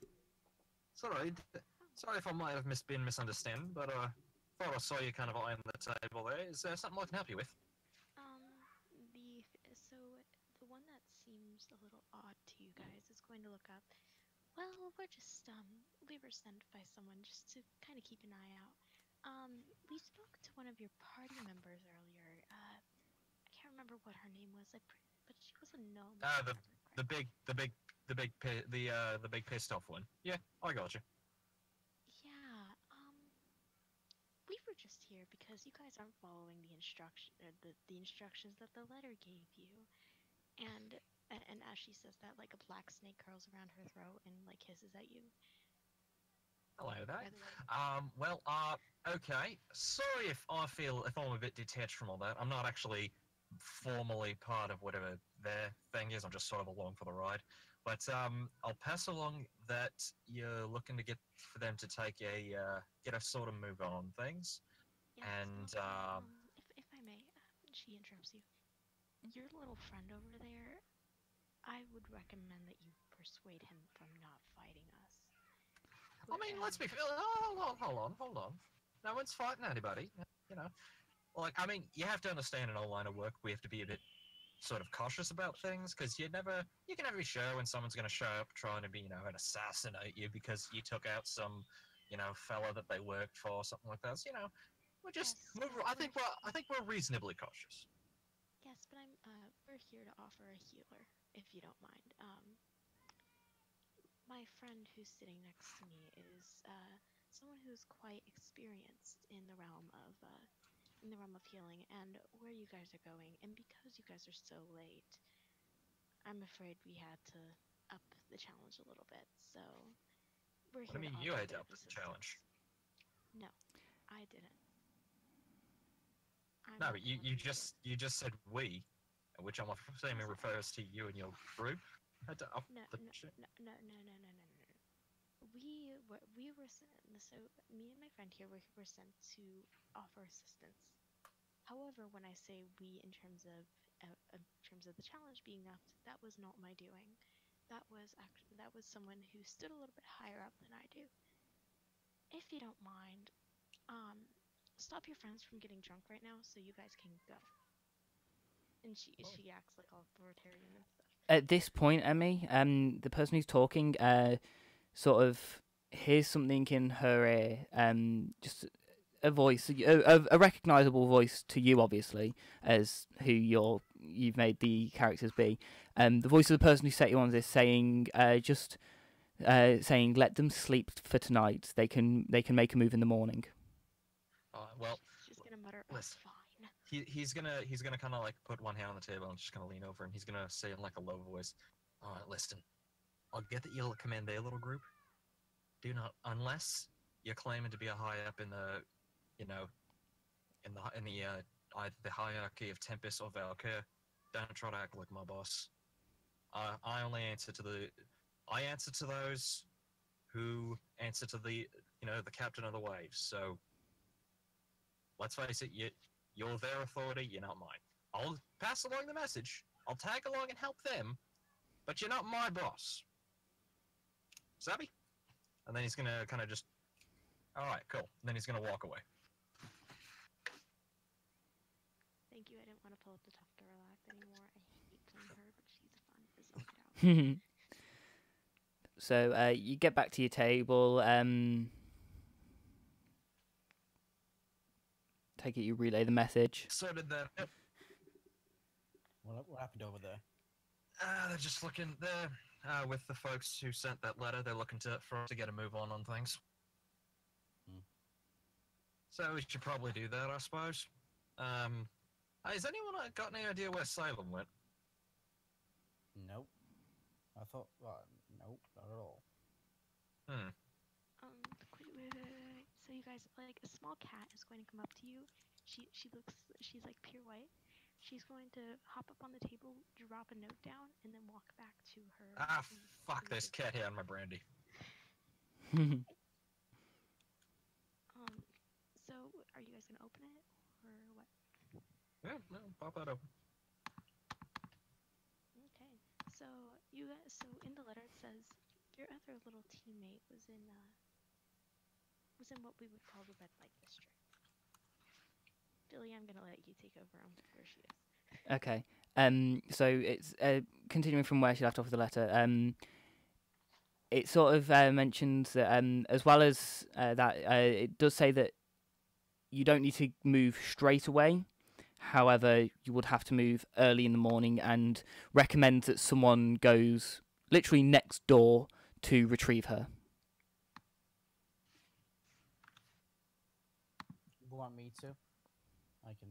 Sorry, sorry if I might have been misunderstanding, but thought I saw you kind of eyeing the table there. Is there something I can help you with?" So the one that seems a little odd to you guys is going to look up. Well, we were sent by someone just to kind of keep an eye out. We spoke to one of your party members earlier. I can't remember what her name was. But she was a gnome. The big pissed off one. Yeah, I got you. Yeah. We were just here because you guys aren't following the instructions that the letter gave you. And as she says that, like a black snake curls around her throat and like hisses at you. Hello there. Okay. Sorry if I'm a bit detached from all that. I'm not actually formally part of whatever their thing is. I'm just sort of along for the ride. But I'll pass along that you're looking to get for them to take get a sort of move on things. Yes, And if I may, she interrupts you. Your little friend over there, I would recommend that you persuade him from not fighting us. I mean, let's be fair. Hold on. No one's fighting anybody. You know, like, I mean, you have to understand in our line of work, we have to be a bit sort of cautious about things because you can never be sure when someone's going to show up trying to be, and assassinate you because you took out some, fella that they worked for, something like that. So, we're just I think we're reasonably cautious. Yes, but we're here to offer a healer, if you don't mind. My friend who's sitting next to me is someone who's quite experienced in the realm of healing and where you guys are going. And because you guys are so late, I'm afraid we had to up the challenge a little bit. So we're here. I mean, you had to up the challenge. No, I didn't. No, but you just said we, which I'm assuming refers to you and your group. Had to up No. We were sent. So me and my friend here were sent to offer assistance. However, when I say we in terms of the challenge being upped, that was not my doing. That was someone who stood a little bit higher up than I do. If you don't mind, stop your friends from getting drunk right now, so you guys can go. And she acts like all authoritarian and stuff. At this point, Emmy, the person who's talking, sort of hears something in her ear, just a voice, a recognizable voice to you, obviously, as who you've made the characters be. The voice of the person who set you on this saying, saying, let them sleep for tonight. They can make a move in the morning. Well, she's gonna mutter, listen. Fine. He's gonna kind of like put one hand on the table and just gonna lean over and he's gonna say in like a low voice, "All right, listen. I'll get that you'll command their little group. Do not, unless you're claiming to be a high up in the, in the hierarchy of Tempest or Valkyr. Don't try to act like my boss. I only answer to those who answer to the captain of the waves. So let's face it, you're their authority, you're not mine. I'll pass along the message. I'll tag along and help them, but you're not my boss. Savvy?" And then he's gonna kind of just, all right, cool. And then he's gonna walk away. Thank you. I didn't want to pull up the tough girl act anymore. I hate playing her, but she's fun. So you get back to your table. Take it you relay the message. So did the. Yep. What happened over there? They're just looking there with the folks who sent that letter. They're looking for us to get a move on things. So we should probably do that, I suppose. Has anyone got any idea where Salem went? Nope. I thought, nope, not at all. Wait. So you guys, like, a small cat is going to come up to you she's like pure white. She's going to hop up on the table, drop a note down, and then walk back to her. Ah, fuck this cat here on my brandy. So are you guys gonna open it or what? Yeah, no, pop that open. Okay. So in the letter it says your other little teammate was in what we would call the red light district. Billy, I'm gonna let you take over on where she is. Okay. So it's continuing from where she left off with the letter. It sort of mentions that as well as that, it does say that you don't need to move straight away. However, you would have to move early in the morning, and recommends that someone goes literally next door to retrieve her. You want me to? I can.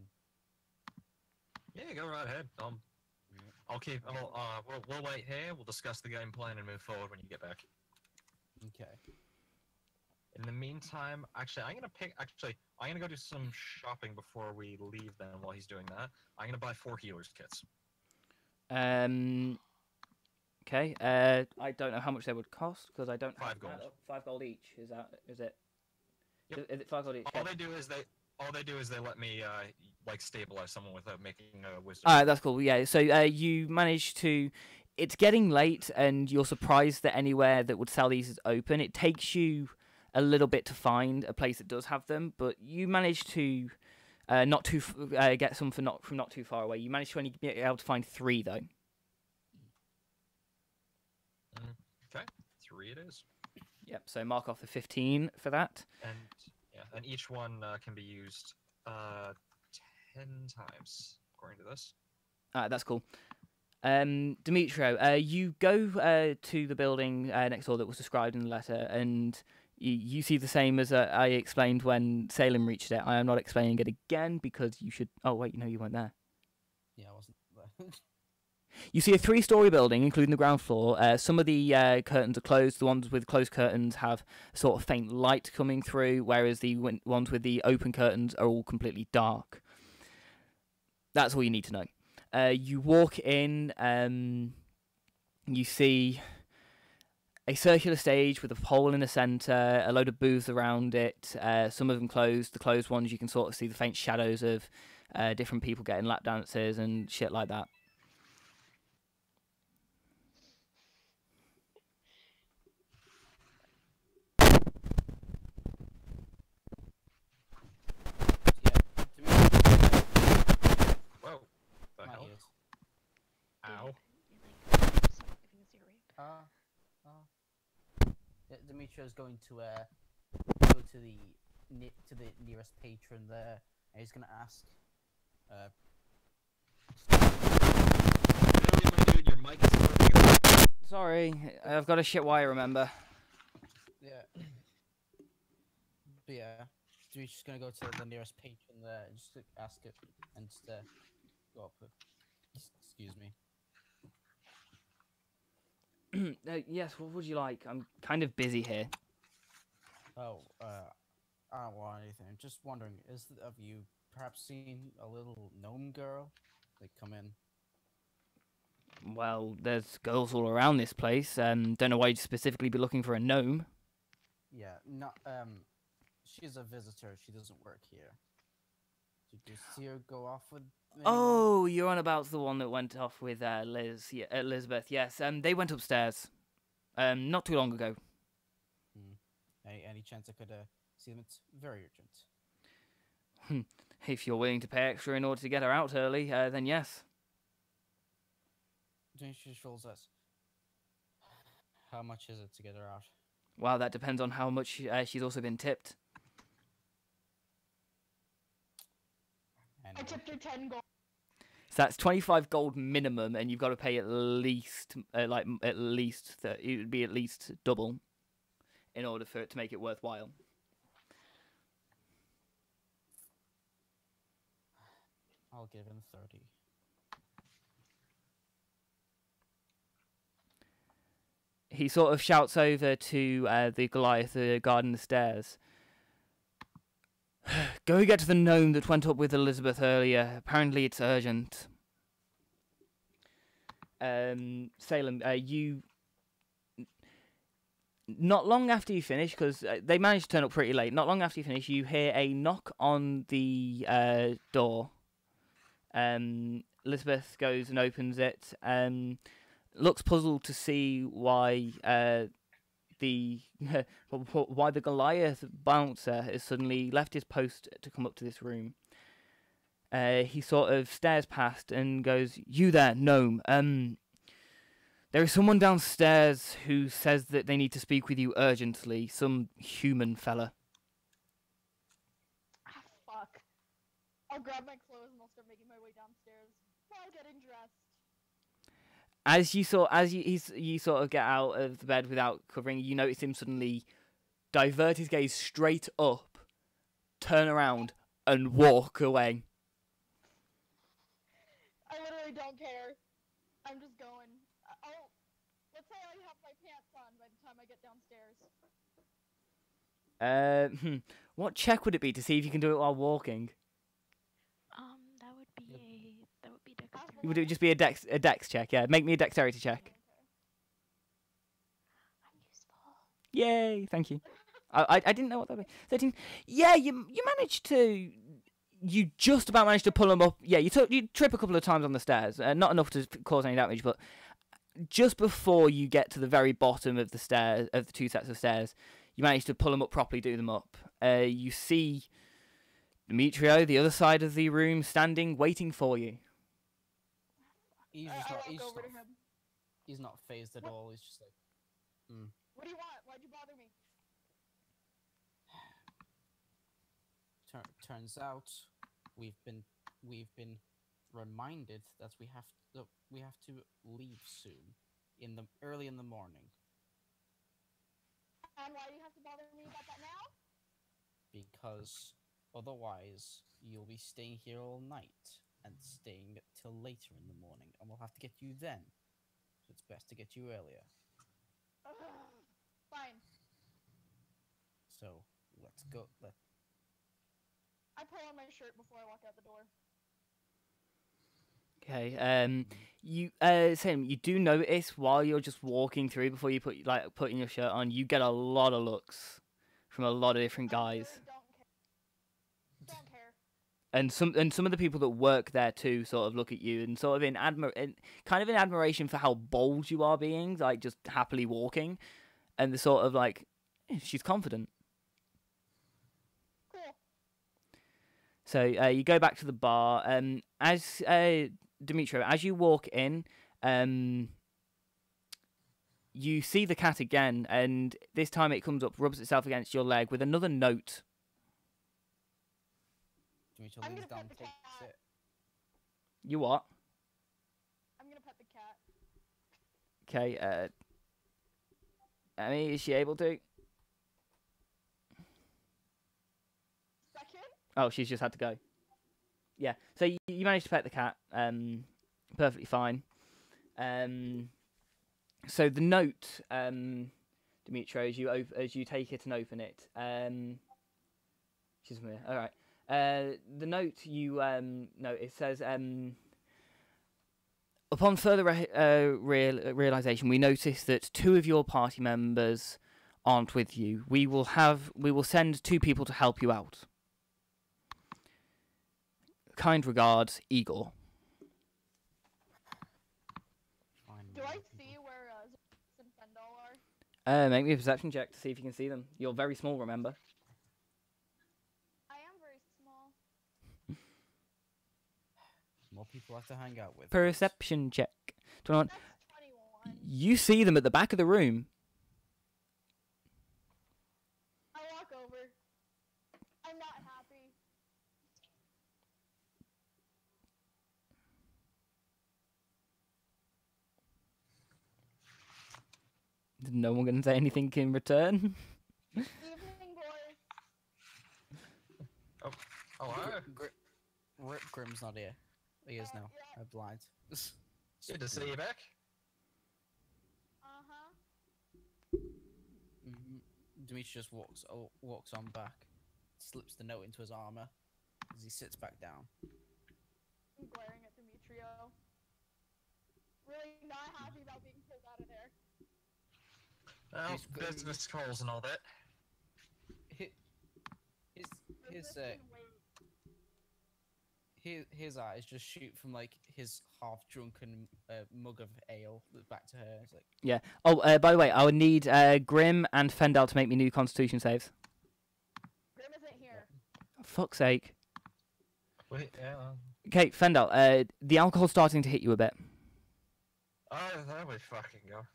Yeah, go right ahead. I'll keep. We'll wait here. We'll discuss the game plan and move forward when you get back. Okay. In the meantime, actually, I'm gonna go do some shopping before we leave. Then, while he's doing that, I'm gonna buy 4 healers kits. Okay. I don't know how much they would cost because I don't. 5 gold. 5 gold each. Is it? Yep. Is it 5 gold each? All they do is they let me like stabilize someone without making a wisdom. That's cool. Yeah. So you managed to. It's getting late, and you're surprised that anywhere that would sell these is open. It takes you a little bit to find a place that does have them, but you managed to get some from not too far away. You managed to only be able to find 3 though. Okay, 3 it is. Yep. So mark off the 15 for that. And each one can be used 10 times according to this. That's cool. Demetrio, you go to the building next door that was described in the letter, and you see the same as I explained when Salem reached it. I am not explaining it again because you should... Oh, wait, no, you weren't there. Yeah, I wasn't there. You see a 3-story building, including the ground floor. Some of the curtains are closed. The ones with closed curtains have a sort of faint light coming through, whereas the ones with the open curtains are all completely dark. That's all you need to know. You walk in, you see a circular stage with a pole in the centre, a load of booths around it, some of them closed. The closed ones, you can sort of see the faint shadows of different people getting lap dances and shit like that. Whoa. The My hell? ears. Ow. Yeah, Demetrio's going to go to the nearest patron there, and he's gonna ask. Dude, your mic is working. Sorry, I've got a shit wire, remember? Yeah. But yeah, Demetrio's gonna go to the nearest patron there and just ask it, and just go up with. Excuse me. Yes, what would you like? I'm kind of busy here. Oh, I don't want anything. I'm just wondering, have you perhaps seen a little gnome girl? Like, come in. Well, there's girls all around this place. Don't know why you'd specifically be looking for a gnome. Yeah, not, she's a visitor. She doesn't work here. Did you see her go off with anyone? Oh, you're on about the one that went off with Liz, Elizabeth. Yes, they went upstairs. Not too long ago. Any chance I could see them? It's very urgent. If you're willing to pay extra in order to get her out early, then yes. She just rolls us. How much is it to get her out? Well, that depends on how much she's also been tipped. I tipped her 10 gold. So that's 25 gold minimum, and you've got to pay at least, it would be at least double, in order for it to make it worthwhile. I'll give him 30. He sort of shouts over to the Goliath, the guard in the stairs. Go get to the gnome that went up with Elizabeth earlier. Apparently it's urgent. Salem, you... Not long after you finish, because they managed to turn up pretty late, not long after you finish, you hear a knock on the door. Elizabeth goes and opens it, looks puzzled to see why why the Goliath bouncer has suddenly left his post to come up to this room. He sort of stares past and goes, "You there, gnome. There is someone downstairs who says that they need to speak with you urgently. Some human fella." Ah, fuck. I'll grab my clothes and I'll start making my way downstairs while getting dressed. You sort of get out of the bed without covering, you notice him suddenly divert his gaze straight up, turn around, and walk away. I literally don't care. I'm just going. Let's say I have my pants on by the time I get downstairs. What check would it be to see if you can do it while walking? That would be dexterity. Would it just be a dex check? Yeah, make me a dexterity check. I'm useful. Yay! Thank you. I didn't know what that would be. 13. Yeah, you managed to. You just about managed to pull him up. Yeah, you trip a couple of times on the stairs. Not enough to cause any damage, but just before you get to the very bottom of the stairs, of the two sets of stairs, you manage to pull them up properly, do them up. You see Demetrio, the other side of the room, standing, waiting for you. He's I just not. walk over to him. He's not phased at all. He's just like, What do you want? Why'd you bother me? Turns out, we've been reminded that we have to leave soon, early in the morning. And why do you have to bother me about that now? Because otherwise you'll be staying here all night and staying till later in the morning, and we'll have to get you then. So it's best to get you earlier. Fine. So let's go. I pull on my shirt before I walk out the door. Okay. Sam, you do notice while you're just walking through before you putting your shirt on, you get a lot of looks from a lot of different guys. I really don't care. And some of the people that work there too sort of look at you and sort of in admiration for how bold you are being, like just happily walking, and they're sort of like, she's confident. Cool. So you go back to the bar. As Demetrio, as you walk in, you see the cat again, and this time it comes up, rubs itself against your leg with another note. Demetrio I'm leans gonna down, pet the takes cat. it. You what? I'm gonna pet the cat. Okay. Emmy, is she able to? Second? Oh, she's just had to go. Yeah. So you managed to pet the cat. Perfectly fine. So the note, Demetrio, as you take it and open it, she's from here. All right. The note you note, it says, upon further realization, we notice that 2 of your party members aren't with you. We will send 2 people to help you out. Kind regards, Igor. Do I see where Zerx and Fendel are? Make me a perception check to see if you can see them. You're very small, remember? I am very small. More people have to hang out with. Perception check. 21. That's 21. You see them at the back of the room. I walk over. I'm not happy. Is no one going to say anything in return? Evening, boys. Oh, hi. Grim's not here. He is now. Yeah. I'm blind. Good to see you back. Uh-huh. Dimitri just walks on back slips the note into his armor as he sits back down. I'm glaring at Demetrio. Really not happy about being pulled out of there. Well, business calls and all that. His eyes just shoot from like his half-drunken mug of ale back to her. It's like, Yeah. Oh, by the way, I would need Grim and Fendel to make me new Constitution saves. Grim isn't here. Fuck's sake. Wait, yeah. Okay, Fendel, the alcohol's starting to hit you a bit. Oh, there we fucking go.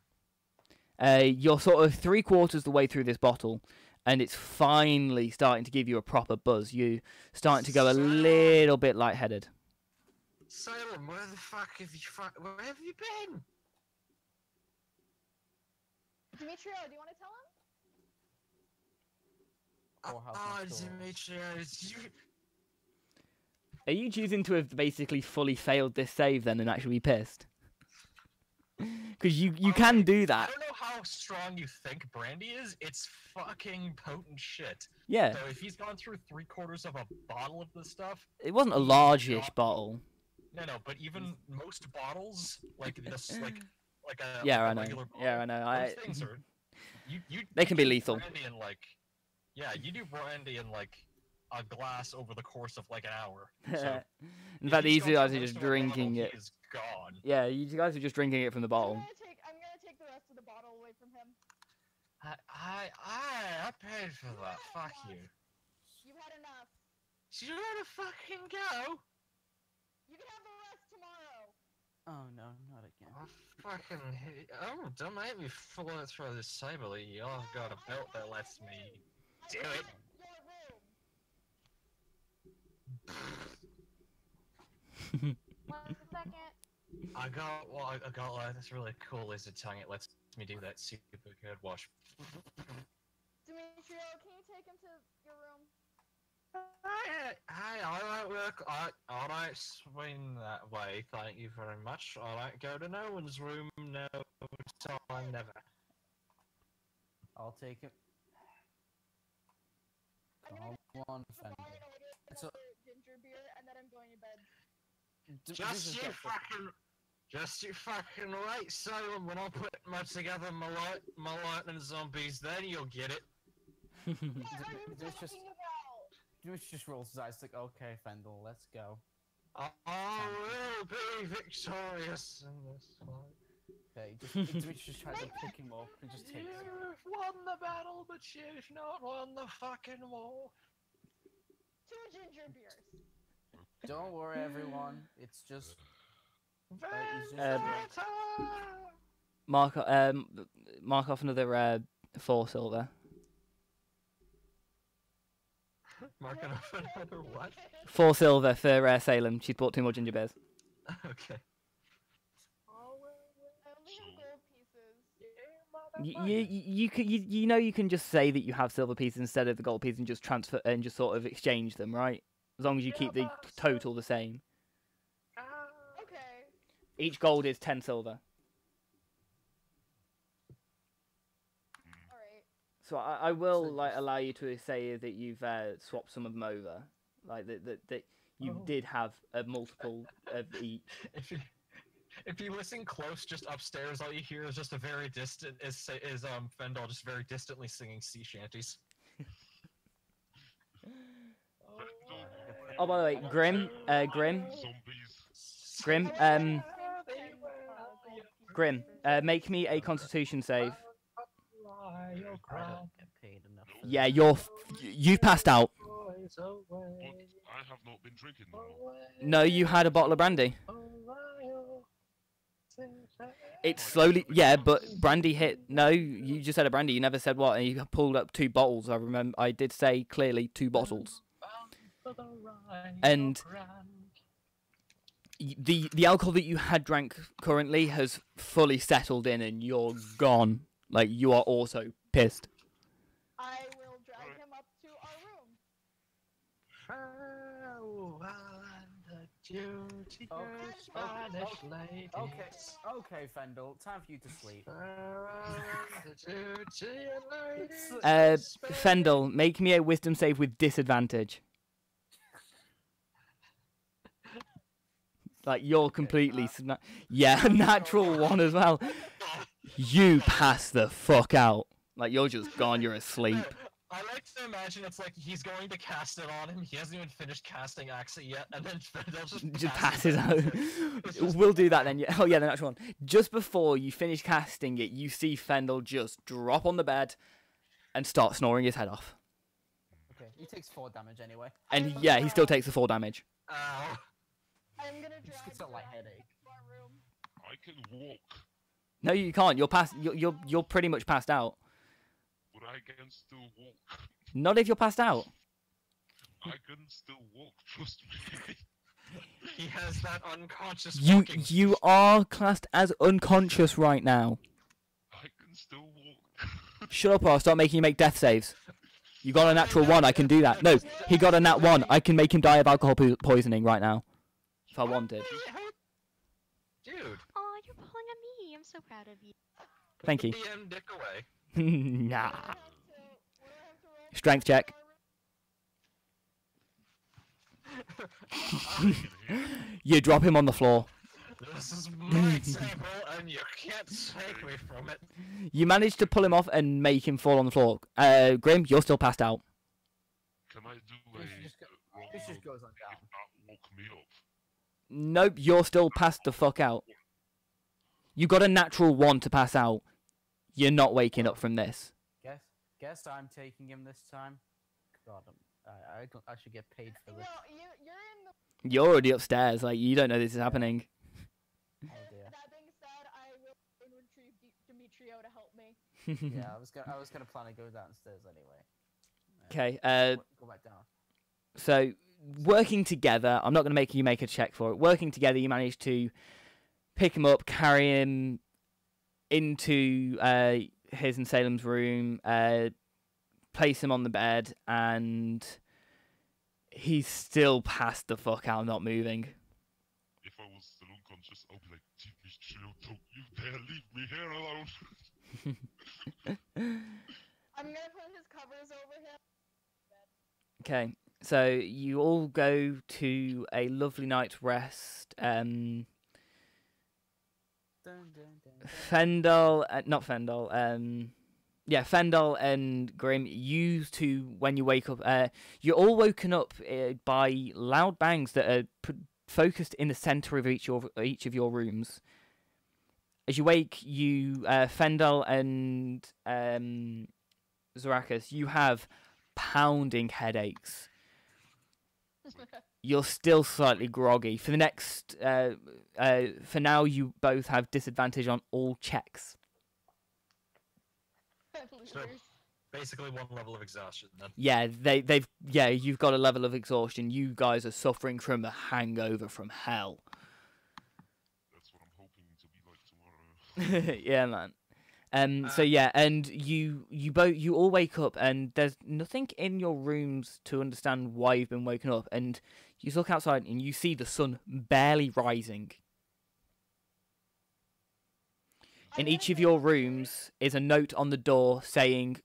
You're sort of 3/4 the way through this bottle, and it's finally starting to give you a proper buzz. You starting to go a little bit lightheaded. Salem, where the fuck have you where have you been? Demetrio, do you want to tell him? Demetrio, Are you choosing to have basically fully failed this save then and actually be pissed? Because you can do that. I don't know how strong you think Brandy is. It's fucking potent shit. Yeah. So if he's gone through 3/4 of a bottle of this stuff, It wasn't a large-ish bottle. No, but even most bottles, like this, like a Yeah, like I a know. regular bottle, Yeah, I know. those things are They can be do lethal. Brandy in like, yeah, you do brandy in like a glass over the course of like an hour. So In if fact, he's these gone guys through are most just of a bottle, drinking he it. is gone. Yeah, you guys are just drinking it from the bottle. I'm gonna take the rest of the bottle away from him. I paid for that. Fuck you. You've had enough. So you gotta fucking go. You can have the rest tomorrow. oh no, not again. I fucking hate. Oh, don't make me follow through this table. Y'all got a belt that lets me do it. Your room. 1 second. I got like this really cool lizard tongue. It lets me do that super good wash. Demetrio, can you take him to your room? Hey, I don't work. I don't swing that way. Thank you very much. I don't go to no one's room. No time, never. I'll take him. I'm Oh, gonna one go Fender. buy and order So- another ginger beer, and then I'm going to bed. Just you fucking wait, Salem. When I put together my lightning zombies, then you'll get it. What are you It's just- talking about? Dimitri just rolls his eyes like, okay, Fendel, let's go. I will be victorious in this fight. Okay, Dimitri just tries to pick him up and just takes him. You've won the battle, but you've not won the fucking war. 2 ginger beers. Don't worry, everyone. It's just. Vendetta! Mark off another 4 silver. Marking off another what? 4 silver for Salem. She's bought 2 more ginger beers. Okay. I only have gold pieces. You know you can just say that you have silver pieces instead of the gold pieces and just transfer and just sort of exchange them, right? As long as you keep the total the same. Okay. Each gold is 10 silver. Alright. So I will like allow you to say that you've swapped some of them over, like that you did have a multiple of each. If you listen close, just upstairs, all you hear is just a very distant Fendel just very distantly singing sea shanties. Oh, by the way, Grim, Grim, make me a Constitution save. I don't get paid enough. for Yeah, this. you've passed out. But I have not been drinking them all. No, you had a bottle of brandy. It's slowly, yeah, but brandy hit. No, you just said a brandy. You never said what. And you pulled up 2 bottles. I remember. I did say clearly 2 bottles. And the alcohol that you had drank currently has fully settled in, and you're gone. Like you are also pissed. I will drag him up to our room. Duty Okay, Spanish ladies. Okay, Fendel, time for you to sleep. Fendel, make me a wisdom save with disadvantage. Like, you're completely... yeah, natural one as well. You pass the fuck out. Like, you're just gone, you're asleep. I like to imagine it's like he's going to cast it on him, he hasn't even finished casting Accent yet, and then Fendel Just passes out. We'll do that then. Yeah. Oh yeah, the natural one. Just before you finish casting it, you see Fendel just drop on the bed and start snoring his head off. Okay, he takes 4 damage anyway. And yeah, he still takes the 4 damage. Ow. I'm gonna He just drag gets a light you out headache. of our room. I can walk, No, you can't. You're pretty much passed out. but I can still walk. Not if you're passed out. I can still walk, trust me. He has that unconscious You walking. you are classed as unconscious right now. I can still walk. Shut up or I'll start making you make death saves. You got a natural 1, I can do that. No, he got a nat 1. I can make him die of alcohol poisoning right now. If I wanted. Dude. Oh, you're pulling at me. I'm so proud of you. Thank you. DM dick away. Nah. What do I have to roll? Strength check. You drop him on the floor. This is my table, and you can't take me from it. You manage to pull him off and make him fall on the floor. Grim, you're still passed out. Can I do a roll This just goes on make down. it not woke me up? Nope, you're still passed the fuck out. You got a natural 1 to pass out. You're not waking up from this. Guess I'm taking him this time. God, I should get paid for this. No, you're in the. You're already upstairs, like, you don't know this is happening. Oh dear. That being said, I will retrieve Demetrio to help me. Yeah, I was gonna plan to go downstairs anyway. Okay, Go back down. so, working together, I'm not going to make you make a check for it. Working together, you manage to pick him up, carry him into his and Salem's room, place him on the bed, and he's still passed the fuck out, not moving. If I was still unconscious, I'll be like, Demetrio, don't you dare leave me here alone. I'm gonna put his covers over him. Okay, so you all go to a lovely night's rest. Dun, dun, dun. Fendel, not Fendel, yeah, Fendel and Grim, you two, when you wake up, you're all woken up by loud bangs that are focused in the centre of each of your rooms. As you wake, Fendel and Zarakis, you have pounding headaches. You're still slightly groggy. For the next, for now, you both have disadvantage on all checks. So, basically one level of exhaustion then. Yeah, you've got a level of exhaustion. You guys are suffering from a hangover from hell. That's what I'm hoping to be like tomorrow. Yeah, man. So yeah, and you all wake up, and there's nothing in your rooms to understand why you've been woken up, and you look outside and you see the sun barely rising. In each of your rooms is a note on the door saying,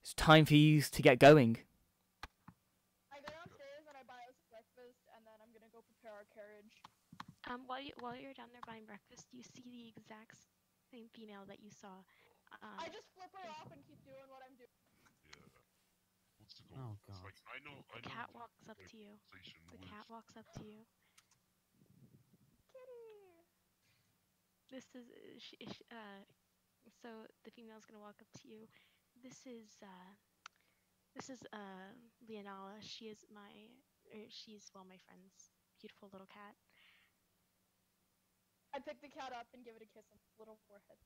"It's time for you to get going." I go downstairs and I buy us breakfast, and then I'm gonna go prepare our carriage. While you're down there buying breakfast, you see the exact same female that you saw. I just flip her off and keep doing what I'm doing. Yeah. What's the goal? Oh, It's God. like, I know. The cat walks up to you. conversation The with- cat walks up to you. Kitty. This is so the female's gonna walk up to you. This is Leonala. She's my friend's beautiful little cat. I pick the cat up and give it a kiss on its little forehead.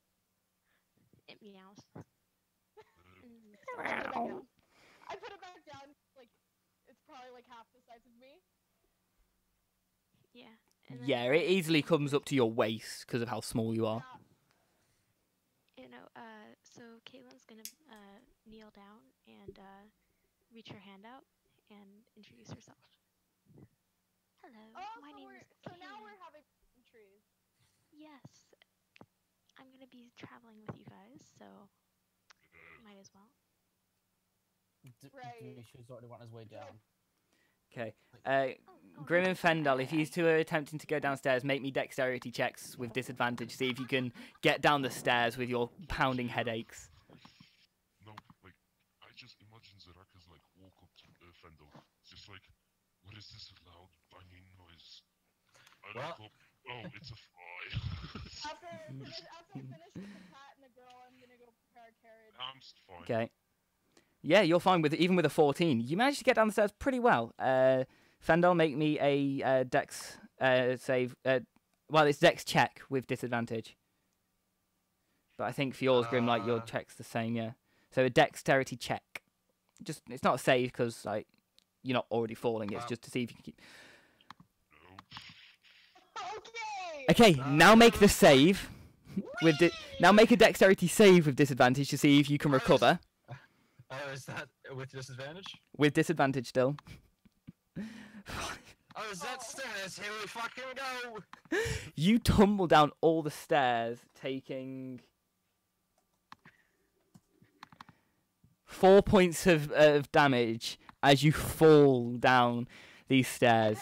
It meows. Uh, I put it back down. I put it back down, like, it's probably like half the size of me. Yeah. And then, Yeah, it easily comes up to your waist because of how small you are. So Caitlin's gonna kneel down and reach her hand out and introduce herself. Hello, Oh, my name is so now Kayla. we're having trees. Yes, I'm gonna be traveling with you guys, so might as well. Right. Demetrius already on his way down. Okay. Oh, Grim no, and sorry, Fendel, if you two are attempting to go downstairs, make me dexterity checks with disadvantage. See if you can get down the stairs with your pounding headaches. No, like, I just imagine Zarakas, like, walk up to Fendel. It's just like, what is this loud banging noise? I look up. Oh, it's a fly. After I finish with the cat and the girl, I'm gonna go prepare a carriage. I'm fine. Okay. Yeah, you're fine with it, even with a 14. You managed to get down the stairs pretty well. Fendel, make me a dex save. Well, it's dex check with disadvantage. But I think for yours, Grim, like your check's the same, yeah. So a dexterity check. Just it's not a save because like you're not already falling. It's just to see if you can keep. Okay. Okay, now make the save. Now make a dexterity save with disadvantage to see if you can recover. Is that with disadvantage? With disadvantage still. Oh, is that stairs? Here we fucking go! You tumble down all the stairs, taking 4 points of damage as you fall down these stairs.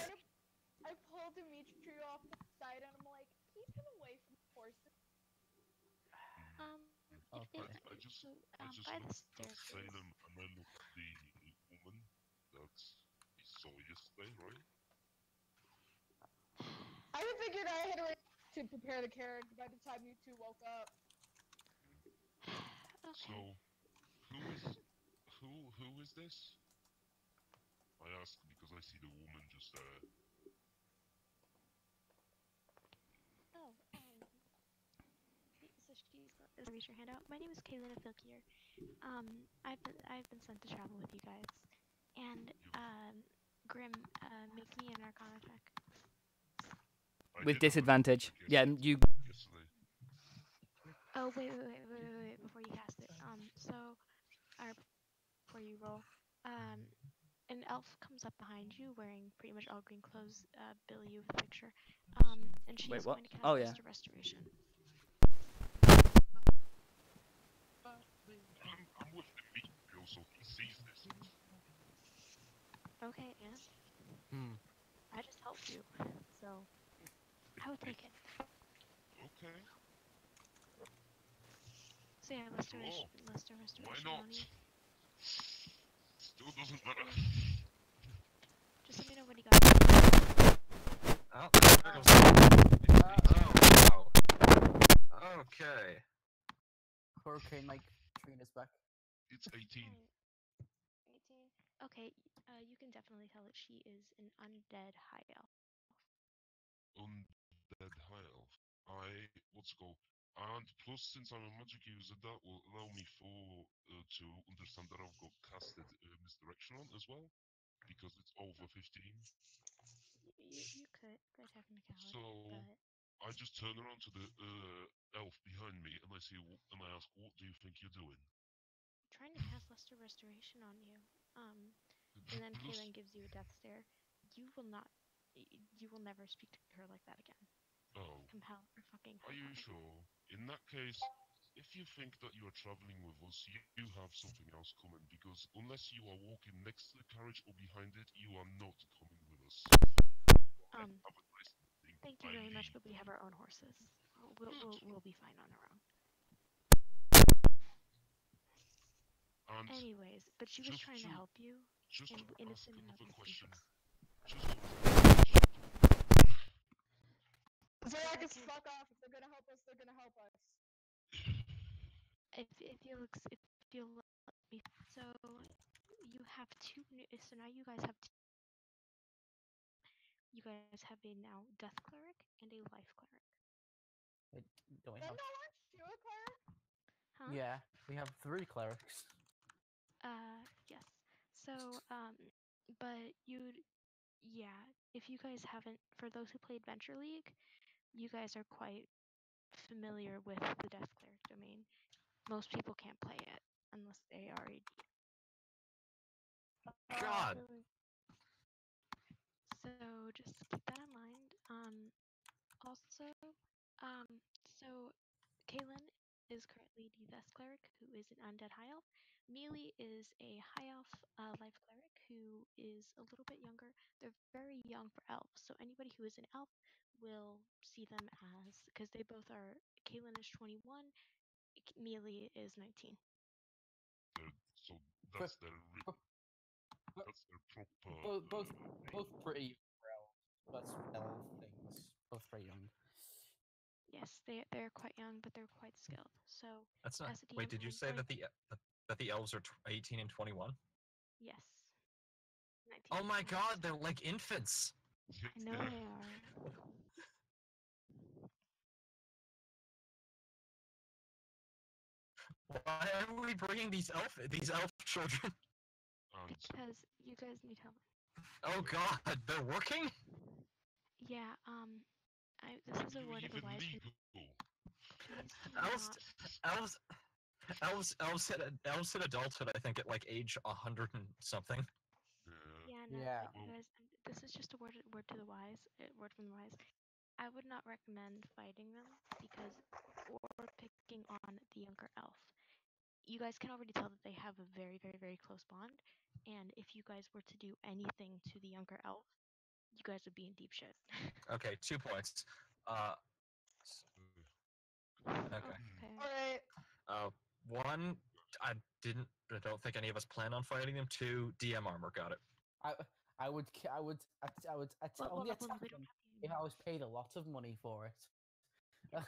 I pulled Dimitri off the side and I'm like, keep him away from the horses. I just by look the at staircase. Salem and I look at the woman that he saw yesterday, right? I figured I had already to prepare the carriage by the time you two woke up. Okay. So, who is this? I ask because I see the woman just there. Oh, so raise your hand out. My name is Kaylina Filkier. I've been sent to travel with you guys, and Grim, make me an Arcana check. With disadvantage. Yeah, you. Yesterday. Oh wait, before you cast it. Before you roll, an elf comes up behind you wearing pretty much all green clothes. Bill, you have the picture. And she's Wait, what? going to cast Oh, yeah. Master Restoration. I'm with the meat girl, so he sees this. Okay, and I just helped you, so I would take it. Okay. So yeah, Master Restoration. Why not? On you. Still doesn't matter. Just let me know when you got it. Oh, there goes. Oh, wow. Okay. Hurricane Mike Trina's back. It's 18. 18. Okay, you can definitely tell that she is an undead high elf. Undead high elf. Let's go. And plus, since I'm a magic user, that will allow me to understand that I've got casted misdirection on as well, because it's over 15. You could by technicality, So but I just turn around to the elf behind me, and I ask, "What do you think you're doing?" I'm trying to cast Lesser Restoration on you. And then Kaylin gives you a death stare. You will never speak to her like that again. Oh. Compel or fucking. Are you sure? In that case, if you think that you are traveling with us, you have something else coming, because unless you are walking next to the carriage or behind it, you are not coming with us. Thank you very much, but we have our own horses. We'll be fine on our own. And anyways, but she was trying to help you. Just and to innocent ask enough another of question. Felix. Zaragus, fuck off. If they're gonna help us, they're gonna help us. If you'll let me, so you have two. So now you guys have. You guys have a now death cleric and a life cleric. Wait, don't we Then have? no, aren't you a cleric? Huh? Yeah, we have 3 clerics. Yes. So, but yeah, if you guys haven't, for those who play Adventure League, you guys are quite familiar with the Death Cleric domain. Most people can't play it unless they are a God. So just keep that in mind. Also, so Kaylin is currently the Vest Cleric, who is an undead high elf. Mealy is a high elf life cleric who is a little bit younger. They're very young for elves, so anybody who is an elf will see them as, because they both are. Kaylin is 21, Mealy is 19. So that's their proper. Both pretty well, spell things. Both pretty young. Yes, they're quite young, but they're quite skilled. So That's not. as a DM, Wait, did you I'm say going that the elves are 18 and 21? yes, 19. Oh my 20. god, they're like infants. I know Yeah. they are. Why are we bringing these elf children? And Because you guys need help. Oh god, they're working? Yeah, this is a they're word of even advice. legal. Please do Elves, not. elves hit adulthood, I think, at like age 100 and something. Yeah, no, Yeah. but you guys, this is just a word to the wise, word from the wise. I would not recommend fighting them because, or picking on the younger elf. You guys can already tell that they have a very, very, very close bond, and if you guys were to do anything to the younger elf, you guys would be in deep shit. Okay, 2 points. Okay. Alright. One, I don't think any of us plan on fighting them. 2, DM armor, got it. I would Well, only well, attack they don't them have the if I was paid a lot of money for it.